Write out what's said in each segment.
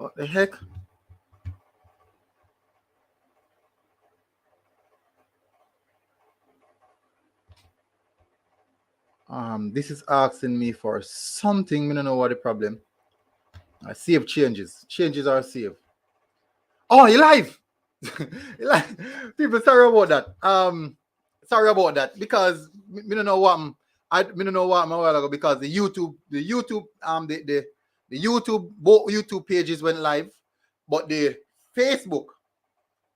What the heck? This is asking me for something. I don't know what the problem. I save changes. Changes are saved. Oh, you live? People, sorry about that. Sorry about that because me don't know what I don't know what I'm a while ago because the YouTube, the YouTube, both YouTube pages went live, but the Facebook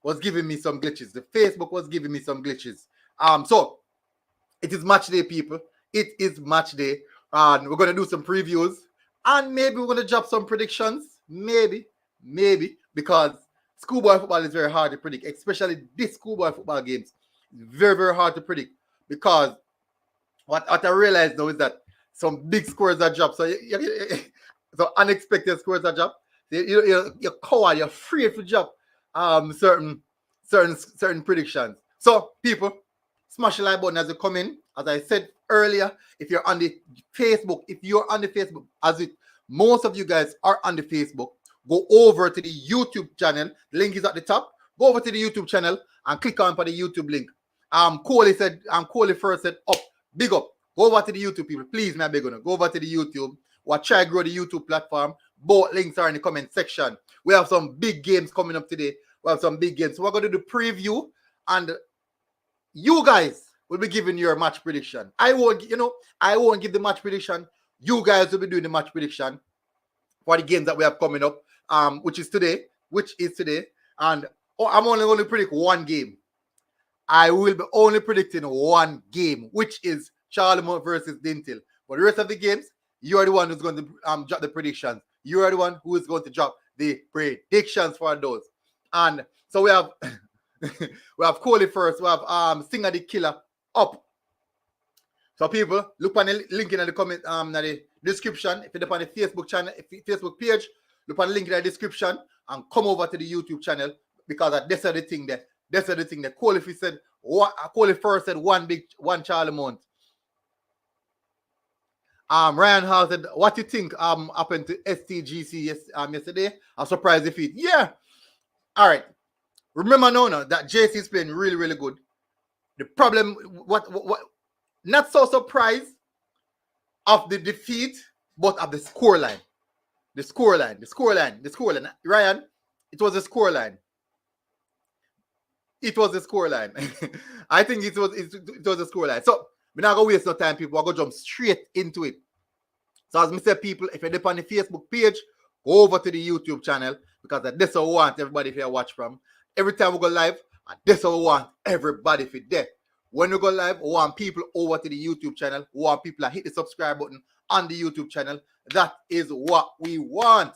was giving me some glitches. The Facebook was giving me some glitches. So it is match day, people. It is match day, and we're gonna do some previews, and maybe we're gonna drop some predictions. Maybe because schoolboy football is very hard to predict, especially this schoolboy football games. Very, very hard to predict because what I realize now is that some big scores are dropped. So so unexpected scores are dropped. You're coward, you're afraid to drop certain predictions. So people, smash the like button as you come in. As I said earlier, if you're on the Facebook, as it most of you guys are on the Facebook, go over to the YouTube channel. The link is at the top. Go over to the YouTube channel and click on for the YouTube link. Coley first said up, big up. Go over to the YouTube, people. Please, my big one. Go over to the YouTube. We'll try to grow the YouTube platform. Both links are in the comment section. We have some big games coming up today. We have some big games. So we're going to do the preview, and you guys will be giving your match prediction. I won't give the match prediction. You guys will be doing the match prediction for the games that we have coming up, which is today. And I'm only going to predict one game. I will be only predicting one game, which is Charlemont versus Dinthill. But the rest of the games, you are the one who's going to drop the predictions. You are the one who is going to drop the predictions for those. And so we have we have Coley first. We have Singer the Killer up. So people, look on the link in the comment in the description. If you're on the Facebook channel, Facebook page, look on the link in the description and come over to the YouTube channel because that's the thing there. That's the thing that Coley first said one Charlemont. Ryan Hall said, what do you think happened to STGC yesterday? A surprise defeat. Yeah. All right. Remember now that JC is playing really, really good. The problem, what not so surprised of the defeat, but of the scoreline. The scoreline. Ryan, it was a scoreline. It was a scoreline. I think it was a scoreline. So we're not going to waste no time, people. We're going to jump straight into it. So as I said, people, if you're on the Facebook page, go over to the YouTube channel because that's what we want everybody to watch from. Every time we go live, that's what we want everybody to there. When we go live, we want people over to the YouTube channel. We want people to hit the subscribe button on the YouTube channel. That is what we want.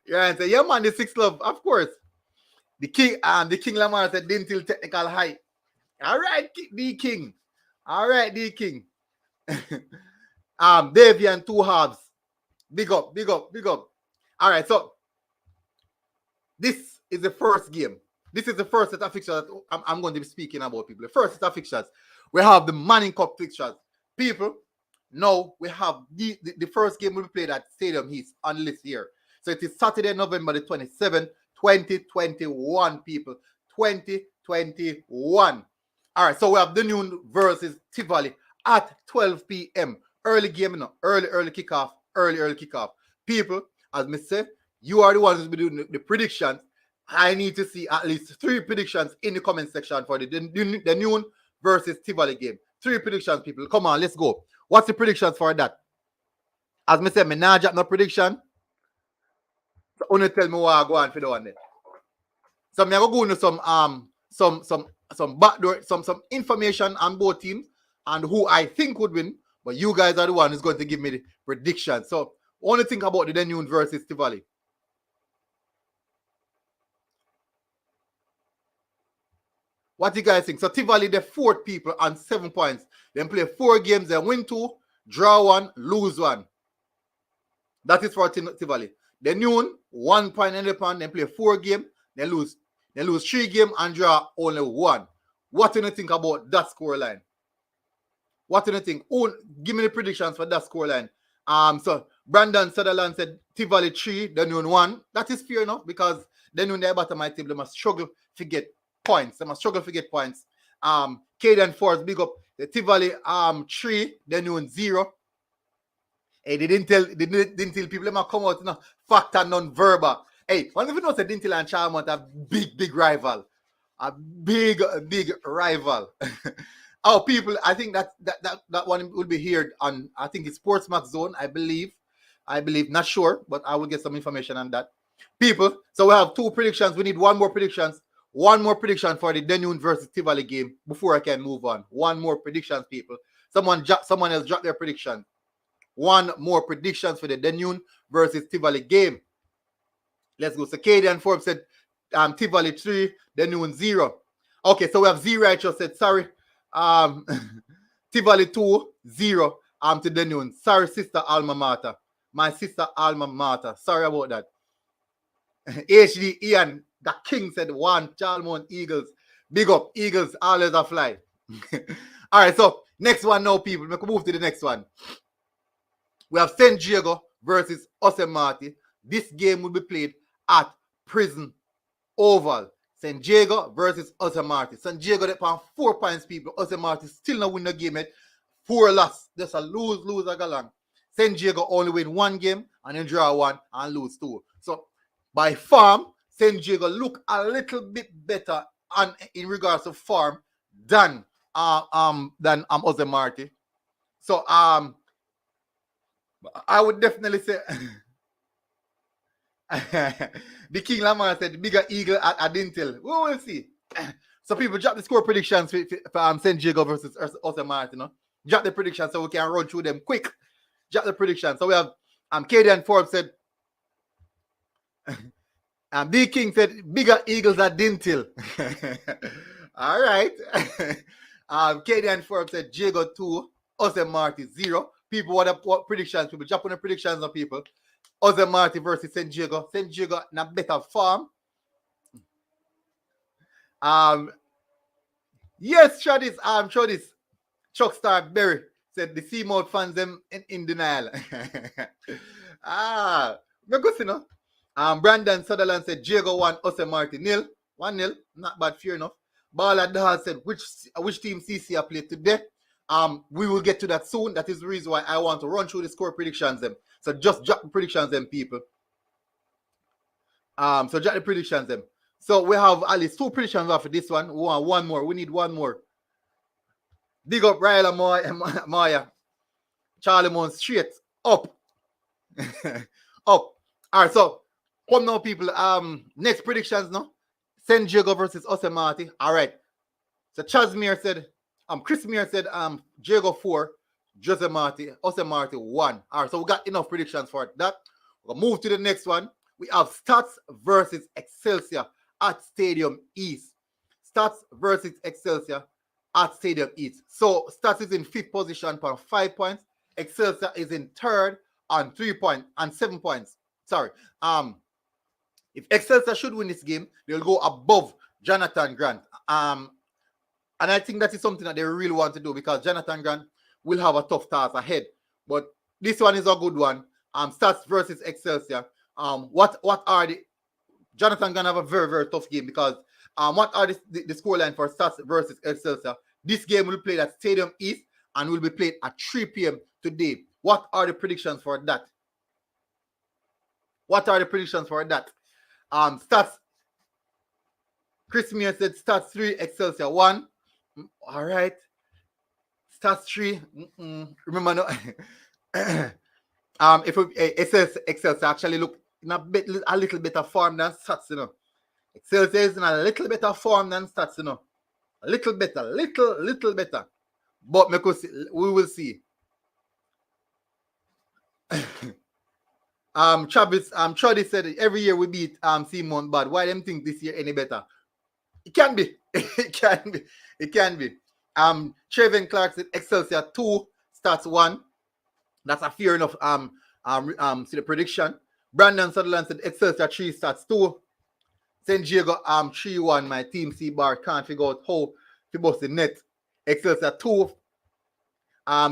Yeah, so yeah, man, the 6 love, of course. The King Lamar said Dinthill technical height. All right, D King. Davian 2 halves. Big up. All right, so this is the first game. This is the first set of fixtures that I'm going to be speaking about, people. The first set of fixtures. We have the Manning Cup fixtures. People, now we have the first game will be played at Stadium East on the list here. So it is Saturday, November the 27th, 2021, people. 2021. All right, so we have the Noon versus Tivoli at 12 p.m. Early game, early kickoff. People, as I said, you are the ones who's been doing the predictions. I need to see at least 3 predictions in the comment section for the Noon versus Tivoli game. 3 predictions, people. Come on, let's go. What's the predictions for that? As I said, I not drop no prediction. So only tell me what I go on for the one there. So I'm going to go into some backdoor, some information on both teams and who I think would win. But you guys are the one who's going to give me the prediction. So only think about the Denbigh versus Tivoli. What do you guys think? So Tivoli, the 4th people on 7 points. They play 4 games, they win 2, draw 1, lose 1. That is for Tivoli. The Noon, 1 point in the pan, they play 4 games, they lose 3 games and draw only 1. What do you think about that scoreline? What do you think? Oh, give me the predictions for that scoreline. So Brandon Sutherland said Tivoli 3, Denun 1. That is fair enough because Denun they're bottom of my table, they must struggle to get points. They must struggle to get points. Caden Force, big up. The Tivoli 3, Denun 0. Hey, they didn't tell people they must come out, you know, factor non-verbal. Hey, one of you know that Dinthill and Charlemont are big rival. A big rival. Oh, people, I think that one will be heard on, I think it's Sportsmax Zone, I believe, not sure, but I will get some information on that. People, so we have 2 predictions. We need one more prediction for the Denun versus Tivoli game before I can move on. One more predictions, people. Someone else dropped their prediction. One more predictions for the Denun versus Tivoli game. Let's go. So Cadian Forbes said Tivoli 3, Denun 0. Okay, so we have Z Righteous said sorry. Tivoli 2, 0 to Denun. Sorry, sister alma mater. My sister alma mater. Sorry about that. HD Ian, the king said 1, Charlemont Eagles. Big up, Eagles, always a fly. All right, so next one now, people. We can move to the next one. We have St. Diego versus Jose Marti. This game will be played at Prison Oval. St. Diego versus Jose Marti. St. Diego they found 4 points, people. Jose Marti still not win the game yet. 4 loss. Just a lose a galang. St. Diego only win 1 game and then draw 1 and lose 2. So by form, St. Diego look a little bit better in regards to form than Jose Marti. So I would definitely say the King Lamar said bigger eagle at Dinthill. We will see. So people drop the score predictions for St. Diego versus Jose Marti. No? Drop the predictions so we can run through them quick. Drop the predictions. So we have Cadian Forbes said D King said bigger eagles at Dinthill. All right. Cadian Forbes said Diego 2, Jose Marti 0. People what predictions? People drop on the predictions of people. Jose Marti versus St. Diego. St. Diego in a better form. Yes, Chodis. Chuck Star Berry said the Seamount fans them in denial. Good to know. Brandon Sutherland said Diego 1, Jose Marti 0. 1-0. Not bad, fair enough. Bala Dahal said which team CC played today. We will get to that soon. That is the reason why I want to run through the score predictions them. So just drop the predictions them, people. So drop the predictions them. So we have at least 2 predictions for this one. One more. We need 1 more. Big up Ryla Maya. Charlemont straight up. Up. All right, so come now, people. Next predictions now. St. Diego versus Jose Marti. All right. So Chasmere said Chris Meir said Diego 4, Jose Marti 1. All right, so we got enough predictions for that. We'll move to the next one. We have STATHS versus Excelsior at Stadium East. STATHS versus Excelsior at Stadium East. So STATHS is in 5th position for 5 points. Excelsior is in 3rd on 3 points and 7 points. Sorry. If Excelsior should win this game, they'll go above Jonathan Grant. And I think that is something that they really want to do because Jonathan Grant will have a tough task ahead. But this one is a good one. STATHS versus Excelsior. What are the Jonathan Grant have a very tough game because what are the scoreline for STATHS versus Excelsior? This game will be played at Stadium East and will be played at 3 p.m. today. What are the predictions for that? STATHS. Chris Meir said STATHS 3, Excelsior 1. All right. STATHS 3. Remember, no. If it says Excelsior actually look in a little better form than STATHS, you know. Excelsior is in a little better form than STATHS, you know. A little better, little better. But we will see. Chody said every year we beat Seamount bad. Why them think this year any better? It can be. It can be. Trevin Clark said Excelsior 2, STATHS 1. That's a fair enough see the prediction. Brandon Sutherland said Excelsior 3, STATHS 2. St. Diego 3-1. My team C bar can't figure out how to bust the net. Excelsior 2.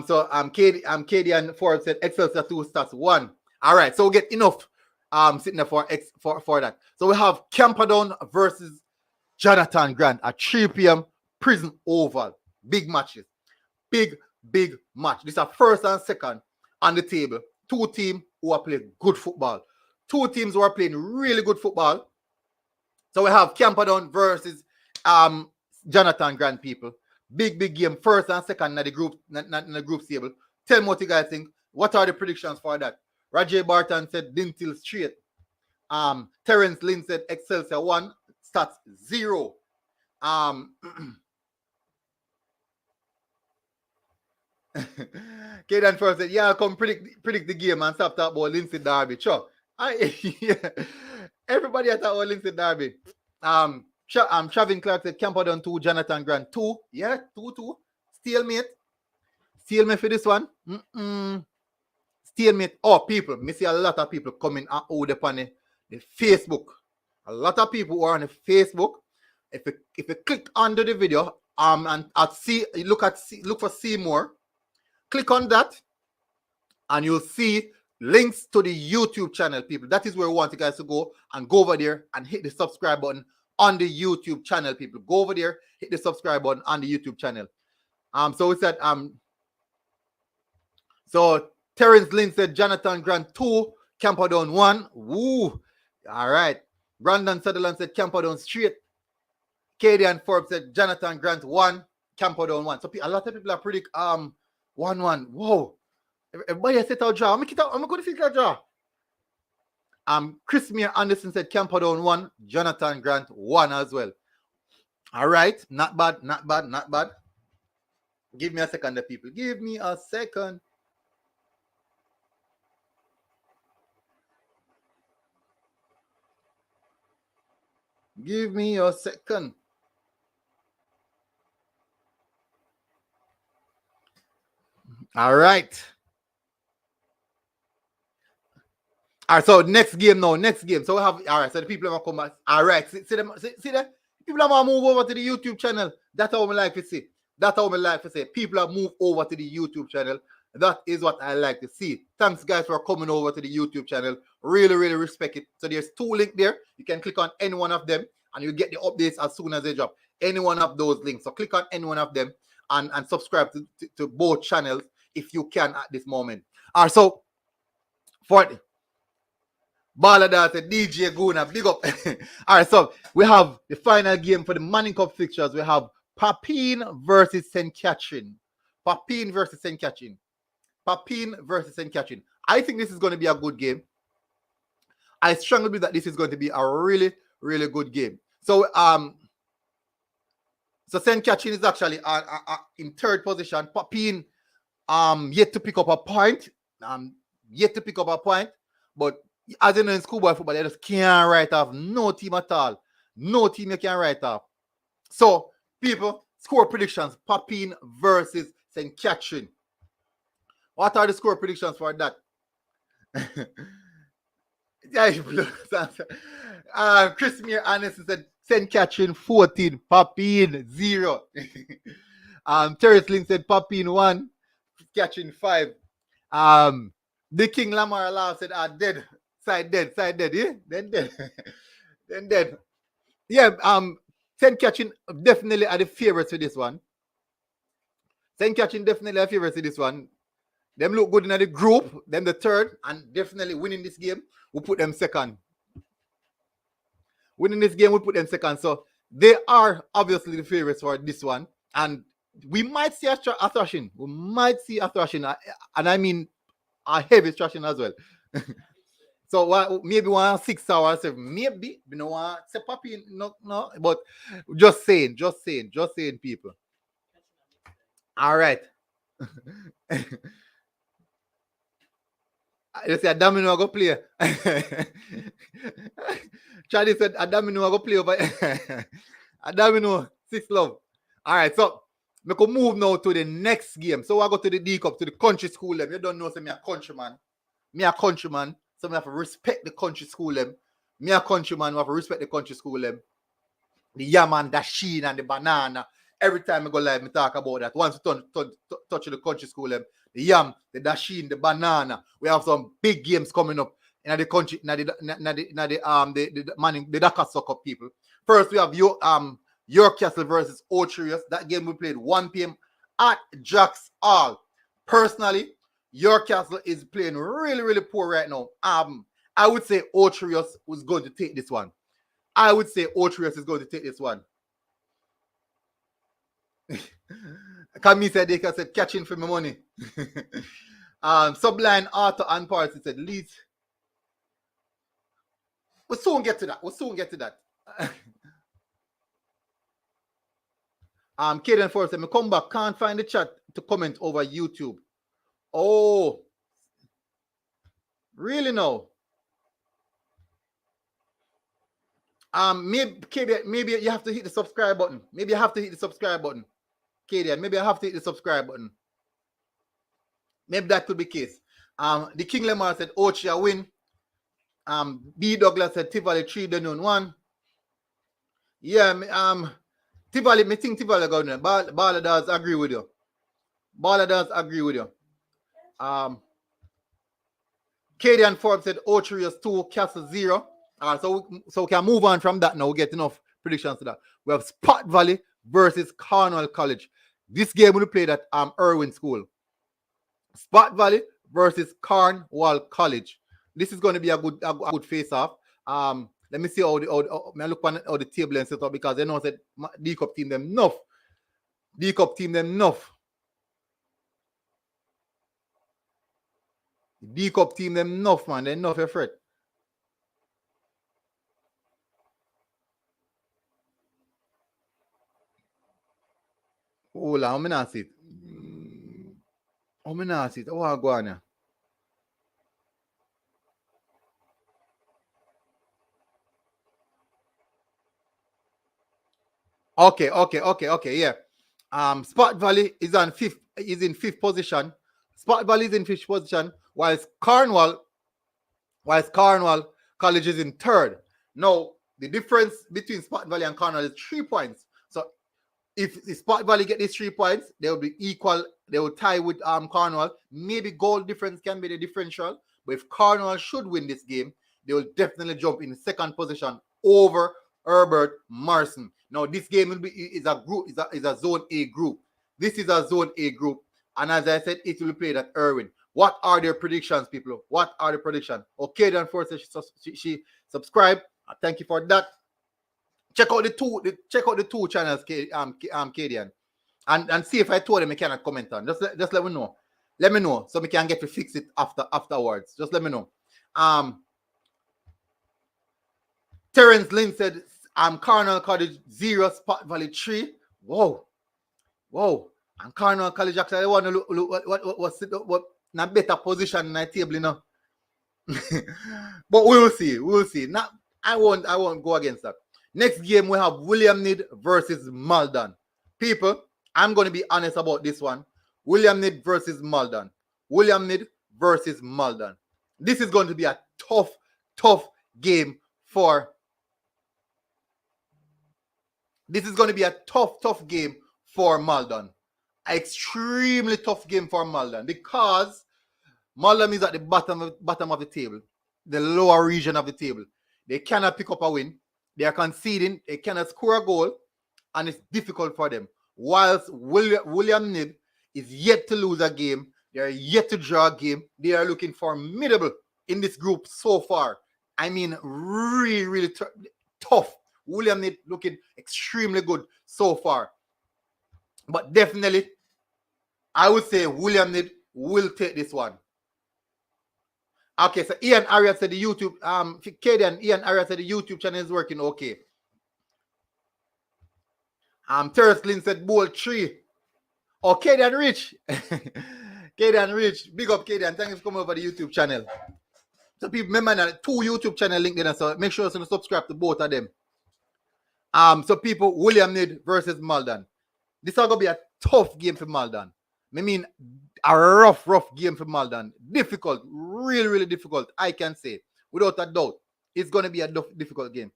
So Cadian Forbes said Excelsior 2, STATHS 1. All right, so we get enough sitting there for that. So we have Camperdown versus Jonathan Grant at 3 p.m. Prison Oval. Big matches. Big match. This is first and second on the table. Two teams who are playing good football. Two teams who are playing really good football. So we have Camperdown versus Jonathan Grant people. Big game. First and second in the group table. Tell me what you guys think. What are the predictions for that? Roger Barton said Dinthill straight. Terence Lynn said Excelsior 1, STATHS 0. Kaden first said, yeah, come predict the game and stop talking about Lindsay Derby. Sure. Yeah. Everybody at our Lindsay Derby. Travin Clark said Camperdown 2, Jonathan Grant 2. Yeah, 2-2. Stalemate for this one. Stalemate. Oh, people. Me see a lot of people coming out upon the Facebook. A lot of people who are on the Facebook. If you click under the video and look for see more, click on that and you'll see links to the YouTube channel, people. That is where we want you guys to go over there and hit the subscribe button on the YouTube channel, people. Go over there, hit the subscribe button on the YouTube channel. So we said so Terence Lynn said Jonathan Grant 2, Camperdown 1. Woo. All right. Brandon Sutherland said Camperdown straight. Katie and Forbes said Jonathan Grant 1, Camperdown 1. So a lot of people are predict 1-1. Whoa. Everybody has set out draw. I'm going to fix that draw. Chris Meir Anderson said Camperdown 1, Jonathan Grant 1 as well. All right. Not bad. Give me a second, people. Give me a second. Give me a second. All right. All right, so next game. So we have, all right, so the people have come back. All right, see that? People have moved over to the YouTube channel. That's how I like to see. People have moved over to the YouTube channel. That is what I like to see. Thanks, guys, for coming over to the YouTube channel. Really respect it. So there's 2 links there. You can click on any one of them and you get the updates as soon as they drop. Any one of those links. So click on any one of them and subscribe to both channels if you can at this moment. All right, so for the Balladar said DJ Guna, big up. All right, so we have the final game for the Manning Cup fixtures. We have Papine versus St. Catherine. Papine versus St. Catherine. I think this is going to be a good game. I strongly believe that this is going to be a really good game. So so St. Catherine is actually in 3rd position. Papine yet to pick up a point. But as you know, in schoolboy football, they just can't write off no team at all. No team you can write off. So, people, score predictions. Papine versus St. Catherine. What are the score predictions for that? Chris Meir Anderson said St. Catherine 14, Papine 0. Terence Lynn said Papine 1, Catherine 5. The King Lamar Law said dead. Side dead, yeah? Then dead. Yeah, St. Catherine definitely are the favorites for this one. St. Catherine definitely are favorites for this one. Them look good in the group, them the 3rd, and definitely winning this game, we'll put them 2nd. So they are obviously the favorites for this one. And we might see a thrashing. And I mean a heavy thrashing as well. So maybe 1 6 hours, maybe you know what say Papine, no, but just saying, people. All right. You say Adamino go play. Charlie said Adamino go play over. Adamino 6 love. All right, so we can move now to the next game. So I go to the D Cup, to the country school them. You don't know, say me a countryman. So we have to respect the country school them. Me a countryman, we have to respect the country school them. The yam and the sheen and the banana. Every time I go live, I talk about that. Once you touch the country school them, the yam, the dasheen, the banana. We have some big games coming up in the country, the Dakar soccer people. First, we have York Castle versus Ocherius. That game we played 1 p.m. at Jack's Hall. Personally, York Castle is playing really, really poor right now. I would say Ocherius was going to take this one. I would say Ocherius is going to take this one. Camille said they can say catching for my money. Sublime Arthur and Paris said Leeds. We'll soon get to that. Kaden Forrest said, me come back, can't find the chat to comment over YouTube. Oh, really no? Maybe you have to hit the subscribe button. Maybe I have to hit the subscribe button. Kaden, maybe I have to hit the subscribe button. Maybe that could be the case. The King Lemar said Ochia win. B Douglas said Tivoli 3, Denun 1. Yeah, Tivoli, me think Tivoli going there. Bala does agree with you. Kadian Forbes said Ocherius 2, Castle 0. So we can move on from that now. We get enough predictions to that. We have Spot Valley versus Cornwall College. This game will be played at Irwin School. Spot Valley versus Cornwall College. This is going to be a good face-off. Let me see how I look on how the table and set up, because they know that D-Cup team them enough. D-Cup team them enough. D-Cup team them enough, man. They're enough afraid. Hold on, how many not see it? How many not see it? Oh, I go on here. Okay, yeah. Spot Valley is in fifth position. Spot Valley is in fifth position, whilst Cornwall College is in third. Now, the difference between Spot Valley and Cornwall is 3 points. So if the Spot Valley get these 3 points, they will be equal. They will tie with Cornwall. Maybe goal difference can be the differential. But if Cornwall should win this game, they will definitely jump in second position over Herbert Marson. Now, this game is a Zone A group. This is a Zone A group. And as I said, it will be played at Irwin. What are their predictions, people? What are the predictions? Okay, then first she subscribe. Thank you for that. Check out the two channels, Kadian. And see if I told them I cannot comment on. Just let me know. Let me know so we can get to fix it afterwards. Just let me know. Terence Lynn said Cornwall College 0, Spot Valley 3. Whoa. And Cornwall College actually want to look what in a better position in the table, you know. But we will see. Now I won't go against that. Next game we have William Knibb versus Maldon. People, I'm going to be honest about this one. William Knibb versus Maldon. This is going to be a tough game for. This is going to be a tough game for Maldon. Extremely tough game for Maldon, because Maldon is at the bottom of the table, the lower region of the table. They cannot pick up a win. They are conceding. They cannot score a goal, and it's difficult for them. Whilst William Knibb is yet to lose a game, they are yet to draw a game. They are looking formidable in this group so far. I mean, really tough. William Knibb looking extremely good so far. But definitely, I would say William Knibb will take this one. Okay, so Ian Arias said the YouTube, Ian Arias said the YouTube channel is working okay. Terence Lynn said Bowl 3. Oh, Kadian Rich. Kadian Rich. Big up Kadian. Thanks for coming over the YouTube channel. So people remember that 2 YouTube channel linked there, so make sure to subscribe to both of them. So people, William Knibb versus Maldon. This is going to be a tough game for Maldon. I mean, a rough game for Maldon. Difficult, really difficult, I can say. Without a doubt. It's going to be a difficult game.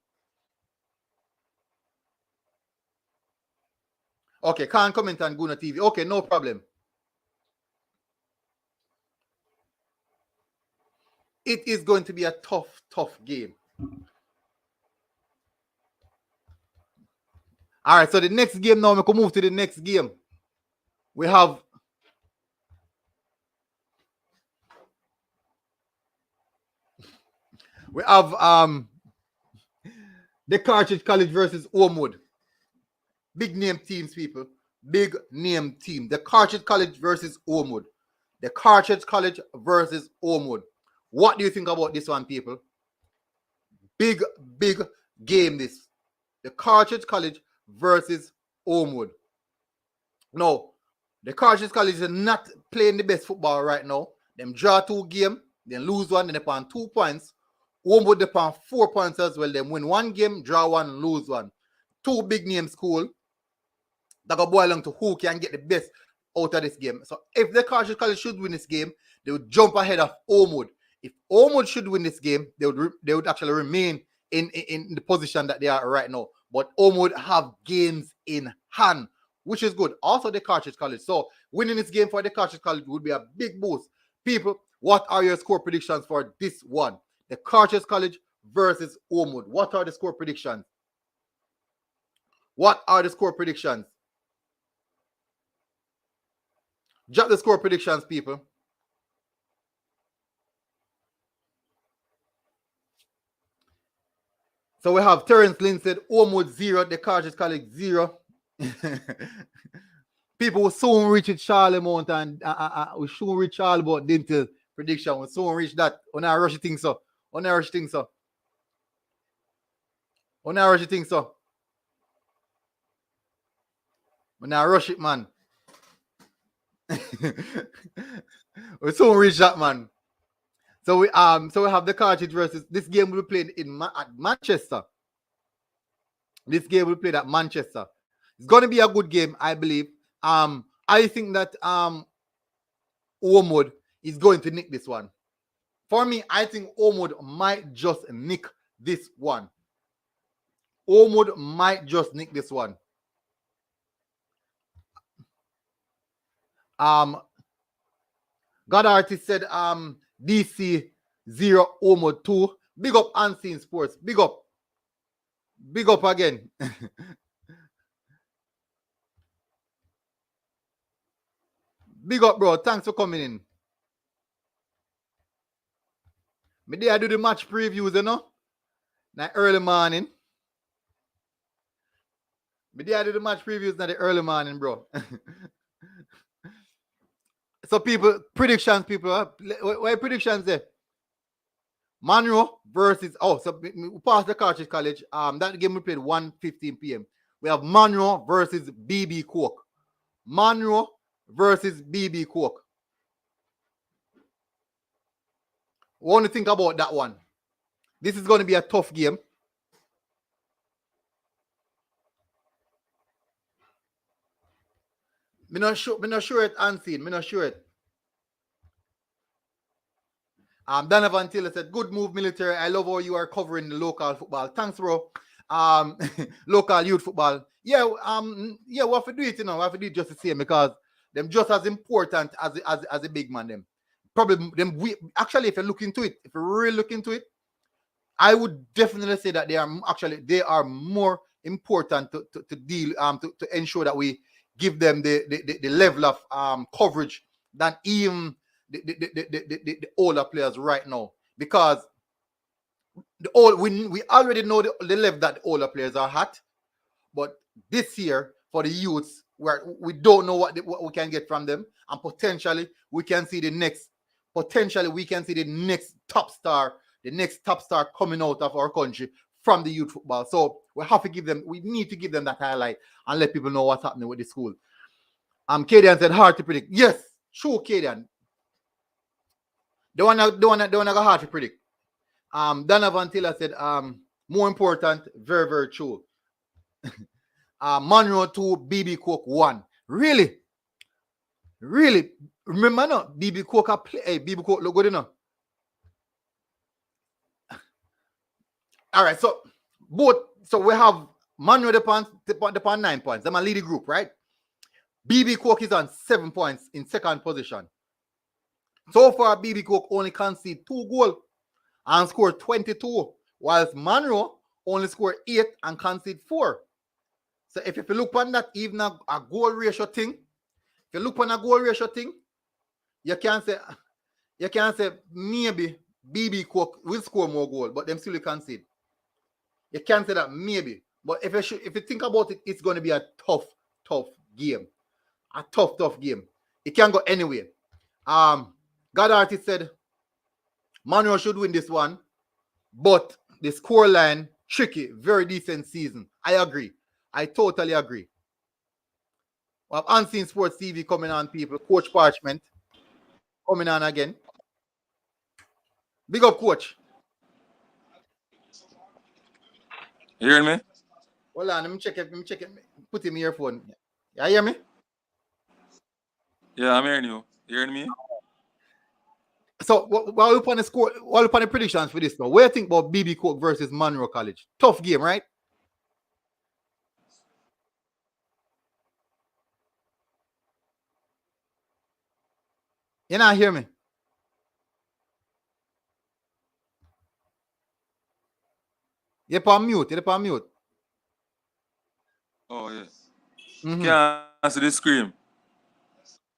Okay, can't comment on Guna TV. Okay, no problem. It is going to be a tough game. All right, so the next game now, we can move to the next game. We have the Cartridge College versus Ormwood. Big name teams, people. Big name team. The Cartridge College versus Ormwood. The Cartridge College versus Ormwood. What do you think about this one, people? Big game this. The Cartridge College versus Ormwood. No, the Cartridge College is not playing the best football right now. Them draw 2 games, then lose 1, then they upon 2 points. Ormwood they upon 4 points as well. Them win 1 game, draw 1, lose 1. 2 big name school that go boil along to who can get the best out of this game. So if the Cartridge College should win this game, they would jump ahead of Ormwood. If Ormwood should win this game, they would actually remain in the position that they are right now. But Ormwood have games in hand, which is good. Also the Cartridge College. So winning this game for the Cartridge College would be a big boost. People, what are your score predictions for this one? The Cartridge College versus Ormwood. What are the score predictions? What are the score predictions? Drop the score predictions, people. So we have Terence Lynn said Ormwood 0, the Cartridge College 0. People will soon reach it Charlemont and we soon reach Charlemont Dinthill prediction. We'll soon reach that. On our rush thing so. On our rush thing so. On our rush thing so. On our rush it, man. We soon reach that, man. So we have the Cartridge versus this game will be played at Manchester. This game will be played at Manchester. It's gonna be a good game, I believe. I think that Ormwood is going to nick this one. For me, I think Ormwood might just nick this one. Ormwood might just nick this one. God Artist said DC 0 Ormwood 2. Big up Unseen Sports. Big up. Big up again. Big up, bro. Thanks for coming in. Me there I do the match previews, you know? Like early morning. Me there I do the match previews in the early morning, bro. So people, predictions, people. What predictions there? Monroe versus, so we passed the Cartridge College. That game we played 1:15 p.m. We have Monroe versus BB Coke. Monroe versus BB Coke. What do you think about that one? This is going to be a tough game. Me not sure it unseen. Me not sure it. Donovan Taylor said, good move, military. I love how you are covering the local football. Thanks, bro. Local youth football. Yeah, we have to do it, you know. We have to do it just the same because them just as important as a big man, them. Probably them actually, if you look into it, if you really look into it, I would definitely say that they are more important to deal to ensure that we give them the level of coverage than even the older players right now, because we already know the level that the older players are at, but this year for the youths, where we don't know what we can get from them, and potentially we can see the next top star, coming out of our country from the youth football. So we need to give them that highlight and let people know what's happening with the school. Kadian said hard to predict. Yes, true, Kadian. The one that hard to predict. Donovan Taylor said more important, very, very true. Monroe 2, BB Coke 1. Really? Remember no? BB Coke BB Coke look good enough. All right, so we have Monroe upon 9 points. Them a lead the group, right? BB Coke is on 7 points in second position. So far, BB Coke only conceded 2 goals. and scored 22, whilst Monroe only scored 8 and conceded 4. So if you look on that, even a goal ratio thing, if you look on a goal ratio thing, you can say maybe BB Cook will score more goals, but them still concede. You can say that maybe. But if you think about it, it's going to be a tough game. A tough game. It can go anywhere. God Artist said Manuel should win this one, but the scoreline tricky, very decent season. I agree. I totally agree. We have Unseen Sports TV coming on, people. Coach Parchment coming on again. Big up, Coach. You hearing me? Hold on, let me check it. Put in my earphone. You hear me? Yeah, I'm hearing you. You hearing me? So, while we on the score, while we on the predictions for this, now, what do you think about BB Cook versus Monroe College? Tough game, right? You not hear me? You're on mute. Oh, yes. Can't answer the scream.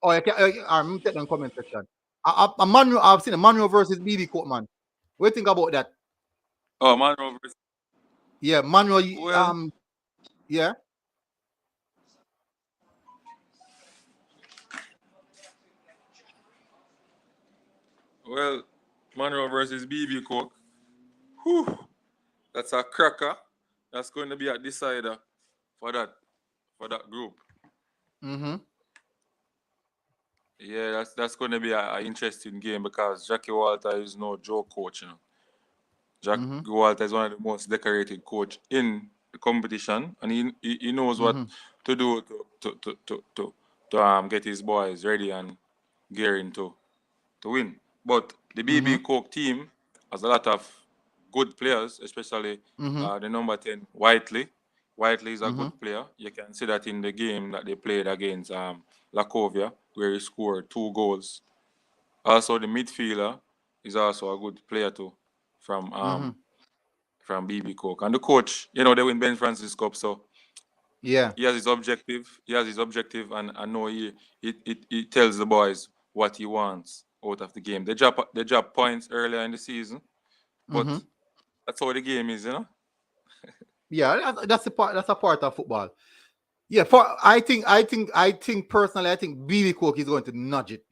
Oh, you can't. I'm taking the comment section. I've seen a Monroe versus BB Cook, man. What do you think about that? Oh, Monroe versus... Yeah, Monroe. Well, yeah. Well, Monroe versus BB Cook. Whew. That's a cracker. That's going to be a decider for that group. Yeah, that's going to be an interesting game because Jackie Walter is no joke coach, you know. Jackie Walter is one of the most decorated coach in the competition, and he knows what to do to get his boys ready and gearing to win. But the BB Cook team has a lot of good players, especially the number 10, Whiteley. Whiteley is a good player. You can see that in the game that they played against Lacovia, where he scored 2 goals. Also, the midfielder is also a good player too, from BB Cook. And the coach, you know, they win Ben Francis Cup, so yeah, he has his objective. And I know he tells the boys what he wants out of the game. They drop points earlier in the season, but that's how the game is, you know. Yeah, that's a part of football. Yeah, I think personally, I think BB Cook is going to nudge it.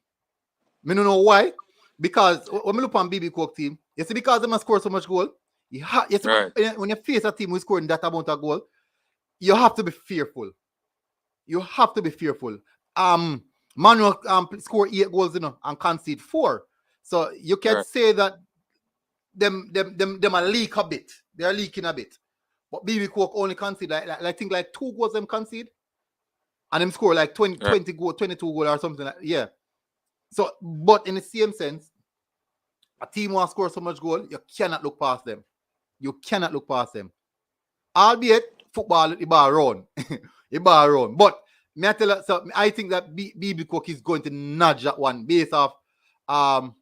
I don't know why, because when we look on BB Cook team, you see, because they must score so much goal. Right. When you face a team who's scoring that amount of goal, you have to be fearful. Manuel score 8 goals, you know, and concede 4. So you can say that them are leak a bit. They are leaking a bit. But BB Cook only concede I think like 2 goals them concede, and them score like 20 goal, 22 goal or something like yeah. So, but in the same sense, a team wants to score so much goal, you cannot look past them. Albeit football, the bar run. But so I think that BB Cook is going to nudge that one based off the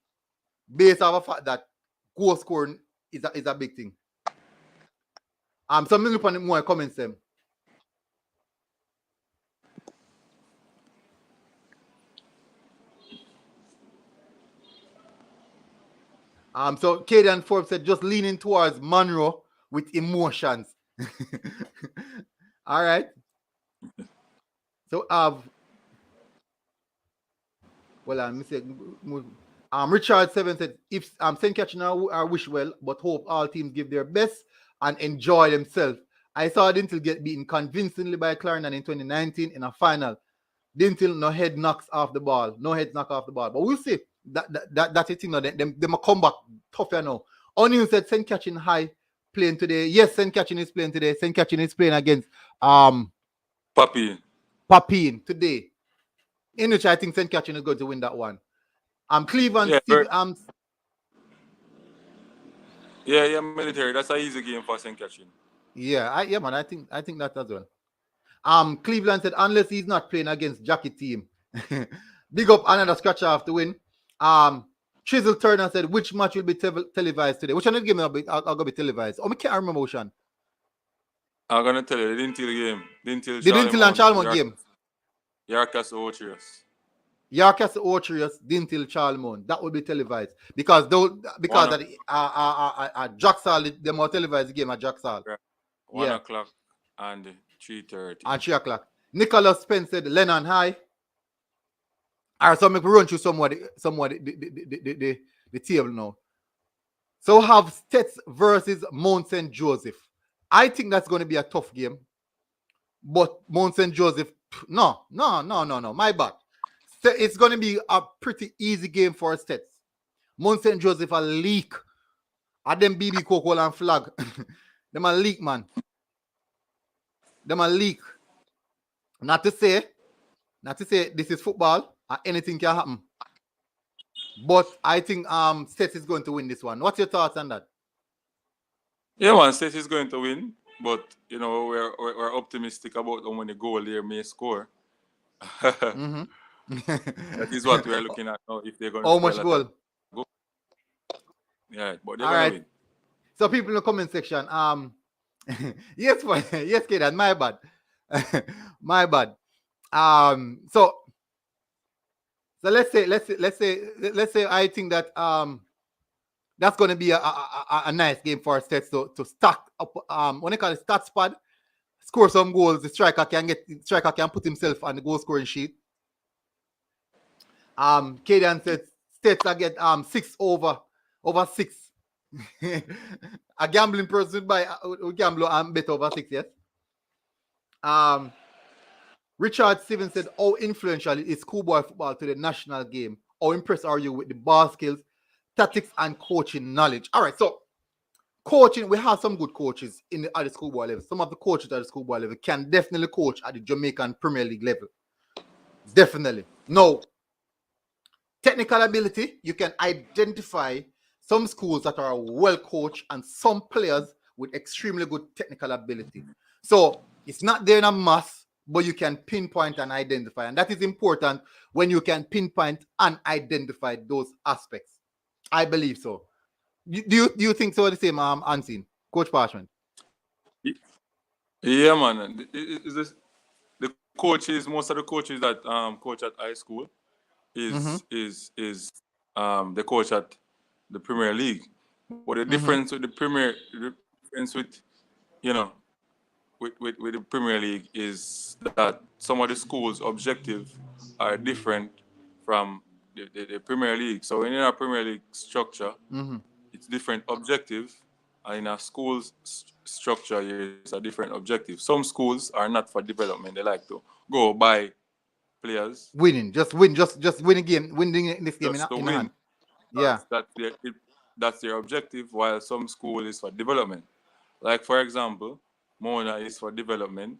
fact that goal scoring is a big thing. So I'm looking at more comments them. So Kaden Forbes said just leaning towards Monroe with emotions. All right. So Richard 7 said if St. Catherine are wish well, but hope all teams give their best and enjoy themselves. I saw Dinthill get beaten convincingly by Clarendon in 2019 in a final. Dinthill no head knocks off the ball. But we'll see. That's the thing. They might come back tougher now. Onion said St. Catherine High playing today. Yes, St. Catherine is playing today. St. Catherine is playing against Papine today. In which I think St. Catherine is going to win that one. Cleveland. Yeah, military. That's an easy game for St. Catherine. Yeah, man. I think that as well. Cleveland said unless he's not playing against Jackie team. Big up another scratcher off the win. Chisel Turner said, which match will be televised today? Which one of the game are going to be televised? Oh, I can't remember which one. I'm going to tell you, the Dinthill game. Dinthill, The Dinthill and Charlemont game. Yarkas Orcherius. Yarkas Orcherius, Dinthill, Charlemont. That will be televised. Because Jacksal, they more televised the game at Jacksal. 1 o'clock and 3:30. And 3 o'clock. Nicholas Spence said Lennon High. Alright, so I'm going to run through somewhat the table now. So we have STATHS versus Mount St. Joseph. I think that's going to be a tough game. But Mount St. Joseph, no. My bad. It's going to be a pretty easy game for STATHS. Mount St. Joseph a leak. At them BB Coco and flag. Them a leak, man. Them a leak. Not to say this is football. Anything can happen. But I think STATHS is going to win this one. What's your thoughts on that? Yeah, man, STATHS is going to win, but you know we're optimistic about how many goals they may score. That is what we're looking at now. If they're going to how much goal? Yeah, but they're going to win. So people in the comment section, yes, Kaden, my bad, my bad. So let's say I think that that's going to be a nice game for STATHS to stack up. When they call it stats pad, score some goals. The striker can put himself on the goal scoring sheet. Kaden said STATHS I get 6 over 6. A gambling person would gamble and bet over 6, yes. Richard Stevens said, how influential is schoolboy football to the national game? How impressed are you with the ball skills, tactics, and coaching knowledge? All right, so coaching, we have some good coaches at the schoolboy level. Some of the coaches at the schoolboy level can definitely coach at the Jamaican Premier League level. Definitely. No. Technical ability, you can identify some schools that are well coached and some players with extremely good technical ability. So it's not there in a mass, but you can pinpoint and identify. And that is important when you can pinpoint and identify those aspects. I believe so. Do you think so the same, Unseen? Coach Parchment? Yeah, man. The coaches, most of the coaches that coach at high school is the coach at the Premier League. But the difference with the difference with, you know, with the Premier League is that some of the schools' objectives are different from the Premier League. So in a Premier League structure, it's different objectives, and in a school's structure, it's a different objective. Some schools are not for development; they like to go buy players, winning, just win a game, winning this game just in win. hand. Yeah, that's their objective. While some school is for development, like for example, Mona is for development,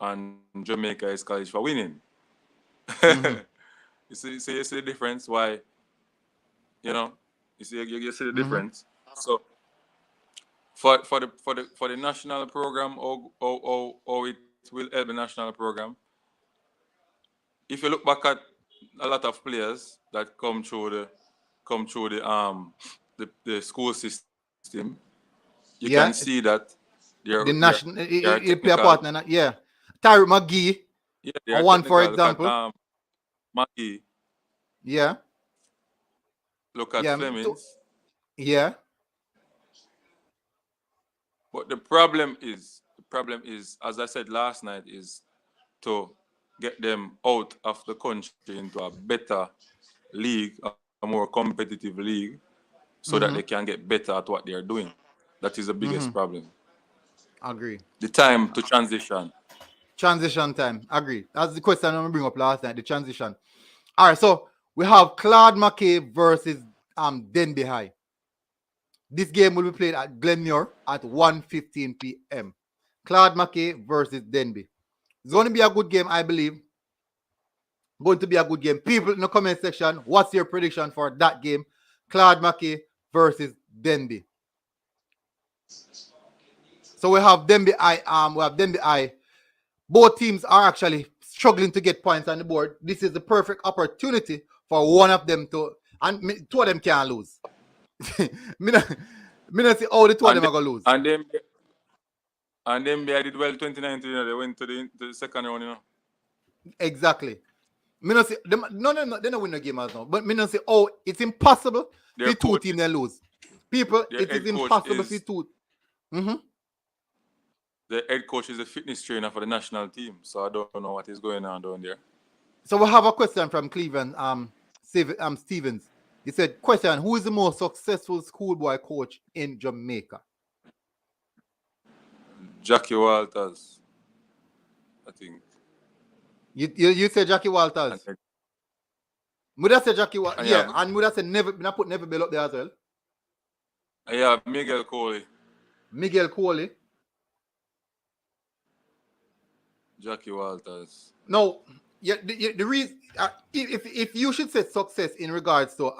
and Jamaica is college for winning. You see the difference? Why? You know, you see the difference. So for the national program, or it will help the national program. If you look back at a lot of players that come through the school system, you can see that the national play a partner. Yeah, Tyree McGee. Yeah, one for example. Look at, McKay. Yeah. Look at Flemings. Yeah. But the problem is, as I said last night, is to get them out of the country into a better league, a more competitive league, so that they can get better at what they are doing. That is the biggest problem. Agree. The time to transition. Transition time. Agree. That's the question I'm going to bring up last night, the transition. All right, so we have Claude McKay versus Denbigh. This game will be played at Glenmuir at 1:15 p.m. Claude McKay versus Denbigh. It's going to be a good game, I believe. Going to be a good game. People in the comment section, what's your prediction for that game? Claude McKay versus Denbigh. So we have Denbigh. Both teams are actually struggling to get points on the board. This is the perfect opportunity for one of them to And two of them can't lose. me not see how the two of them are going to lose. And then they did well 2019, you know, they went to the second round, you know. Exactly. Me not say them, no, they don't win the game as now. But me not say, oh, it's impossible for two teams to lose. People, it is impossible for two. The head coach is a fitness trainer for the national team, so I don't know what is going on down there. So we have a question from Cleveland, Stevens. He said, question, who is the most successful schoolboy coach in Jamaica? Jackie Walters, I think. You said Jackie Walters? Would I say Jackie Walters? Yeah, and would I say never put Never Bell up there as well? Yeah, Miguel Coley. Jackie Walters. No, yeah, the reason if you should say success in regards to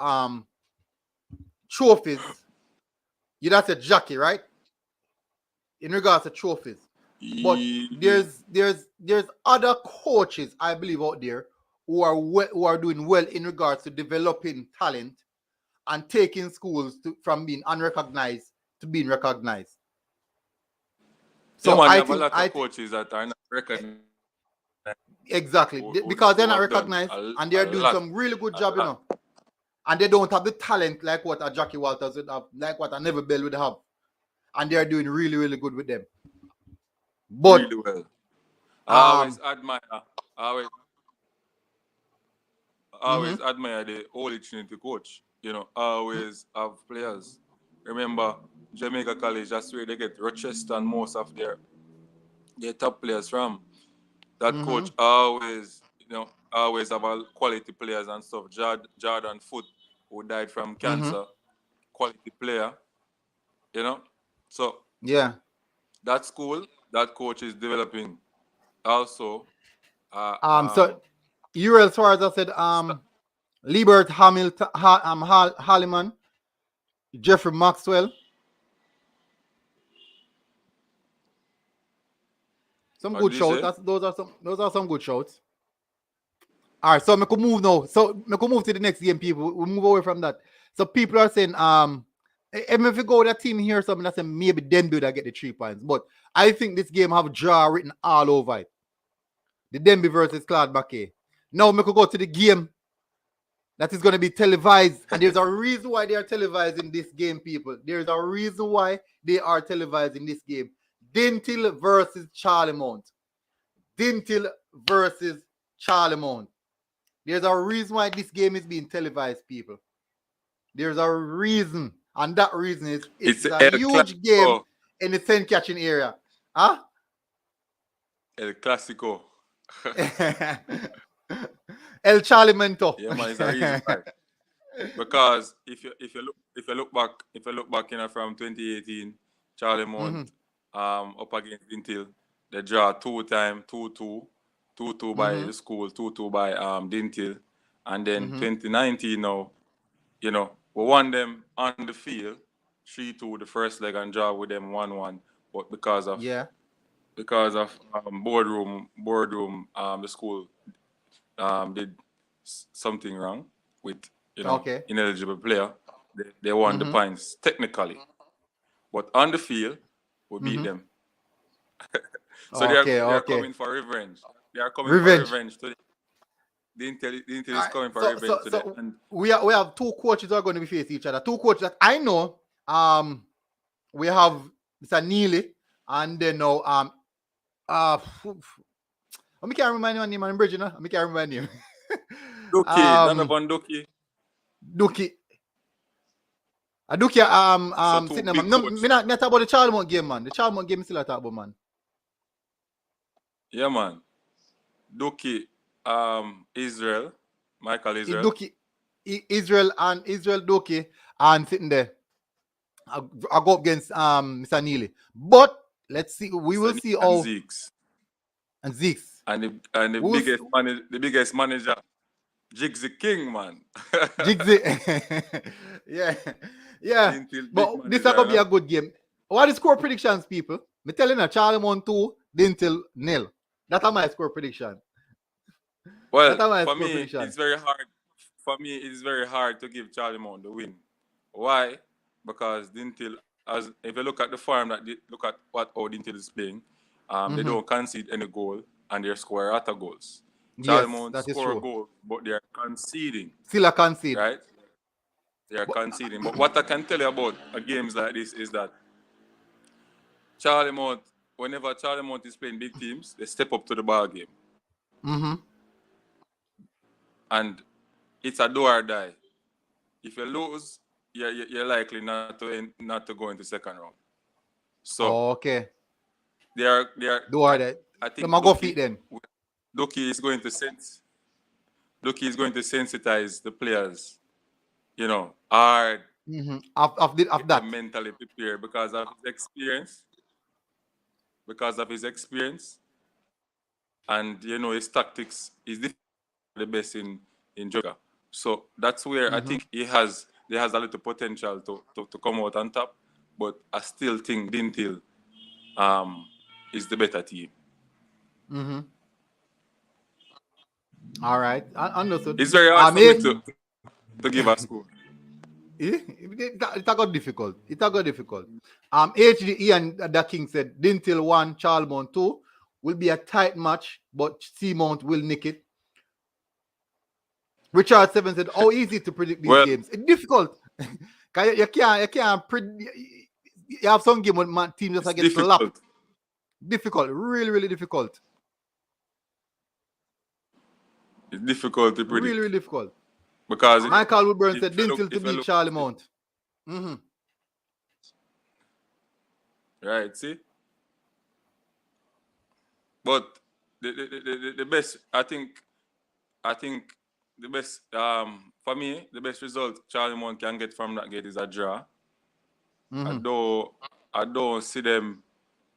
trophies, you'd have to say Jackie, right? In regards to trophies. But there's other coaches, I believe, out there who are doing well in regards to developing talent and taking schools from being unrecognized to being recognized. So I think a lot of coaches that are not recognized. Exactly, because they're not recognized and they're doing some really good job, you know. And they don't have the talent like what a Jackie Walters would have, like what a Never Bell would have. And they're doing really, really good with them. But really well. I always admire. I always admire the Holy Trinity coach. You know, I always have players. Remember, Jamaica College, that's where they get Rochester and most of their top players from. That coach always have all quality players and stuff. Jordan Foote, who died from cancer, quality player. You know, so yeah, that school, that coach is developing. Also, so Uriel Suarez said, Liebert Hamilton, Halliman, Jeffrey Maxwell. Some good shouts. Those are some good shouts. All right, so we can move now. So we can move to the next game, people. We move away from that. So people are saying, even if you go that team here, something that's maybe Denbigh that get the 3 points. But I think this game have draw written all over it. The Denbigh versus Claude McKay. Now we could go to the game that is going to be televised. And there's a reason why they are televising this game, people. There's a reason why they are televising this game. Dinthill versus Charlemont. Dinthill versus Charlemont. There's a reason why this game is being televised, people. There's a reason. And that reason is it's a huge game in the 10 catching area. Huh? El Clasico. El Charlemento. Yeah, man, it's a reason why. Because if you look back, you know, from 2018, Charlemont up against Dinthill, they draw 2-2, 2-2 by the school, 2-2 by Dinthill, and then 2019 now, you know, we won them on the field 3-2 the first leg and draw with them 1-1, but because of boardroom, the school did something wrong with, you know, ineligible player. They won the points technically, but on the field we beat them. So they are coming for revenge. They are coming for revenge today. Dinthill is coming for revenge today. And we have two coaches that are going to be facing each other. Two coaches that I know. We have Mr. Neely, and then now I can't remember my name. I'm Bridget, I can't remember my name. Donovan Duki. Sitting there, man. No, me not talk about the Charlemont game, man. The Charlemont game is still a talk about, man. Yeah, man. Duki, Israel, Michael Israel. Israel Duki, and sitting there. I go up against Mr. Neely. But let's see. We will see how. And Zeeks. And the biggest manager, Jigsy King, man. Jigsy. Yeah. But this is going to be a good game. What is score predictions, people? Me telling you, Charlemont 2, Dinthill 0. That's my score prediction. Well, for me, it's very hard for me, it's very hard to give Charlemont the win. Why? Because Dinthill, as if you look at the form look at how Dinthill is playing, they don't concede any goal and they score a lot of goals. Yes, Charlemont that is score a true. goal, but they are conceding, Still a concede. right? They are conceding. But what I can tell you about games like this is that Charlemont, whenever Charlemont is playing big teams, they step up to the ball game. And it's a do or die. If you lose, you're likely not to go into second round. So okay. they are. Do or die. I think Go feet then. Ducky is going to sensitize the players. You know, hard. Of that. Mentally prepare because of his experience. And you know his tactics is the best in Jamaica. So that's where I think there has a little potential to come out on top. But I still think Dinthill is the better team. All right, understood. It's very hard for me to give a score. It got difficult. HDE and the King said Dinthill 1, Charlemont 2 will be a tight match, but Seamount will nick it. Richard 7 said, how easy to predict these games? It's difficult. you can't predict. You have some game when team just get slapped. Difficult, really, really difficult. It's difficult to predict. Really, really difficult. Because Michael Woodburn said Dinthill to beat Charlemont. Right, see? But the best, I think the best, for me, the best result Charlemont can get from that game is a draw. I don't see them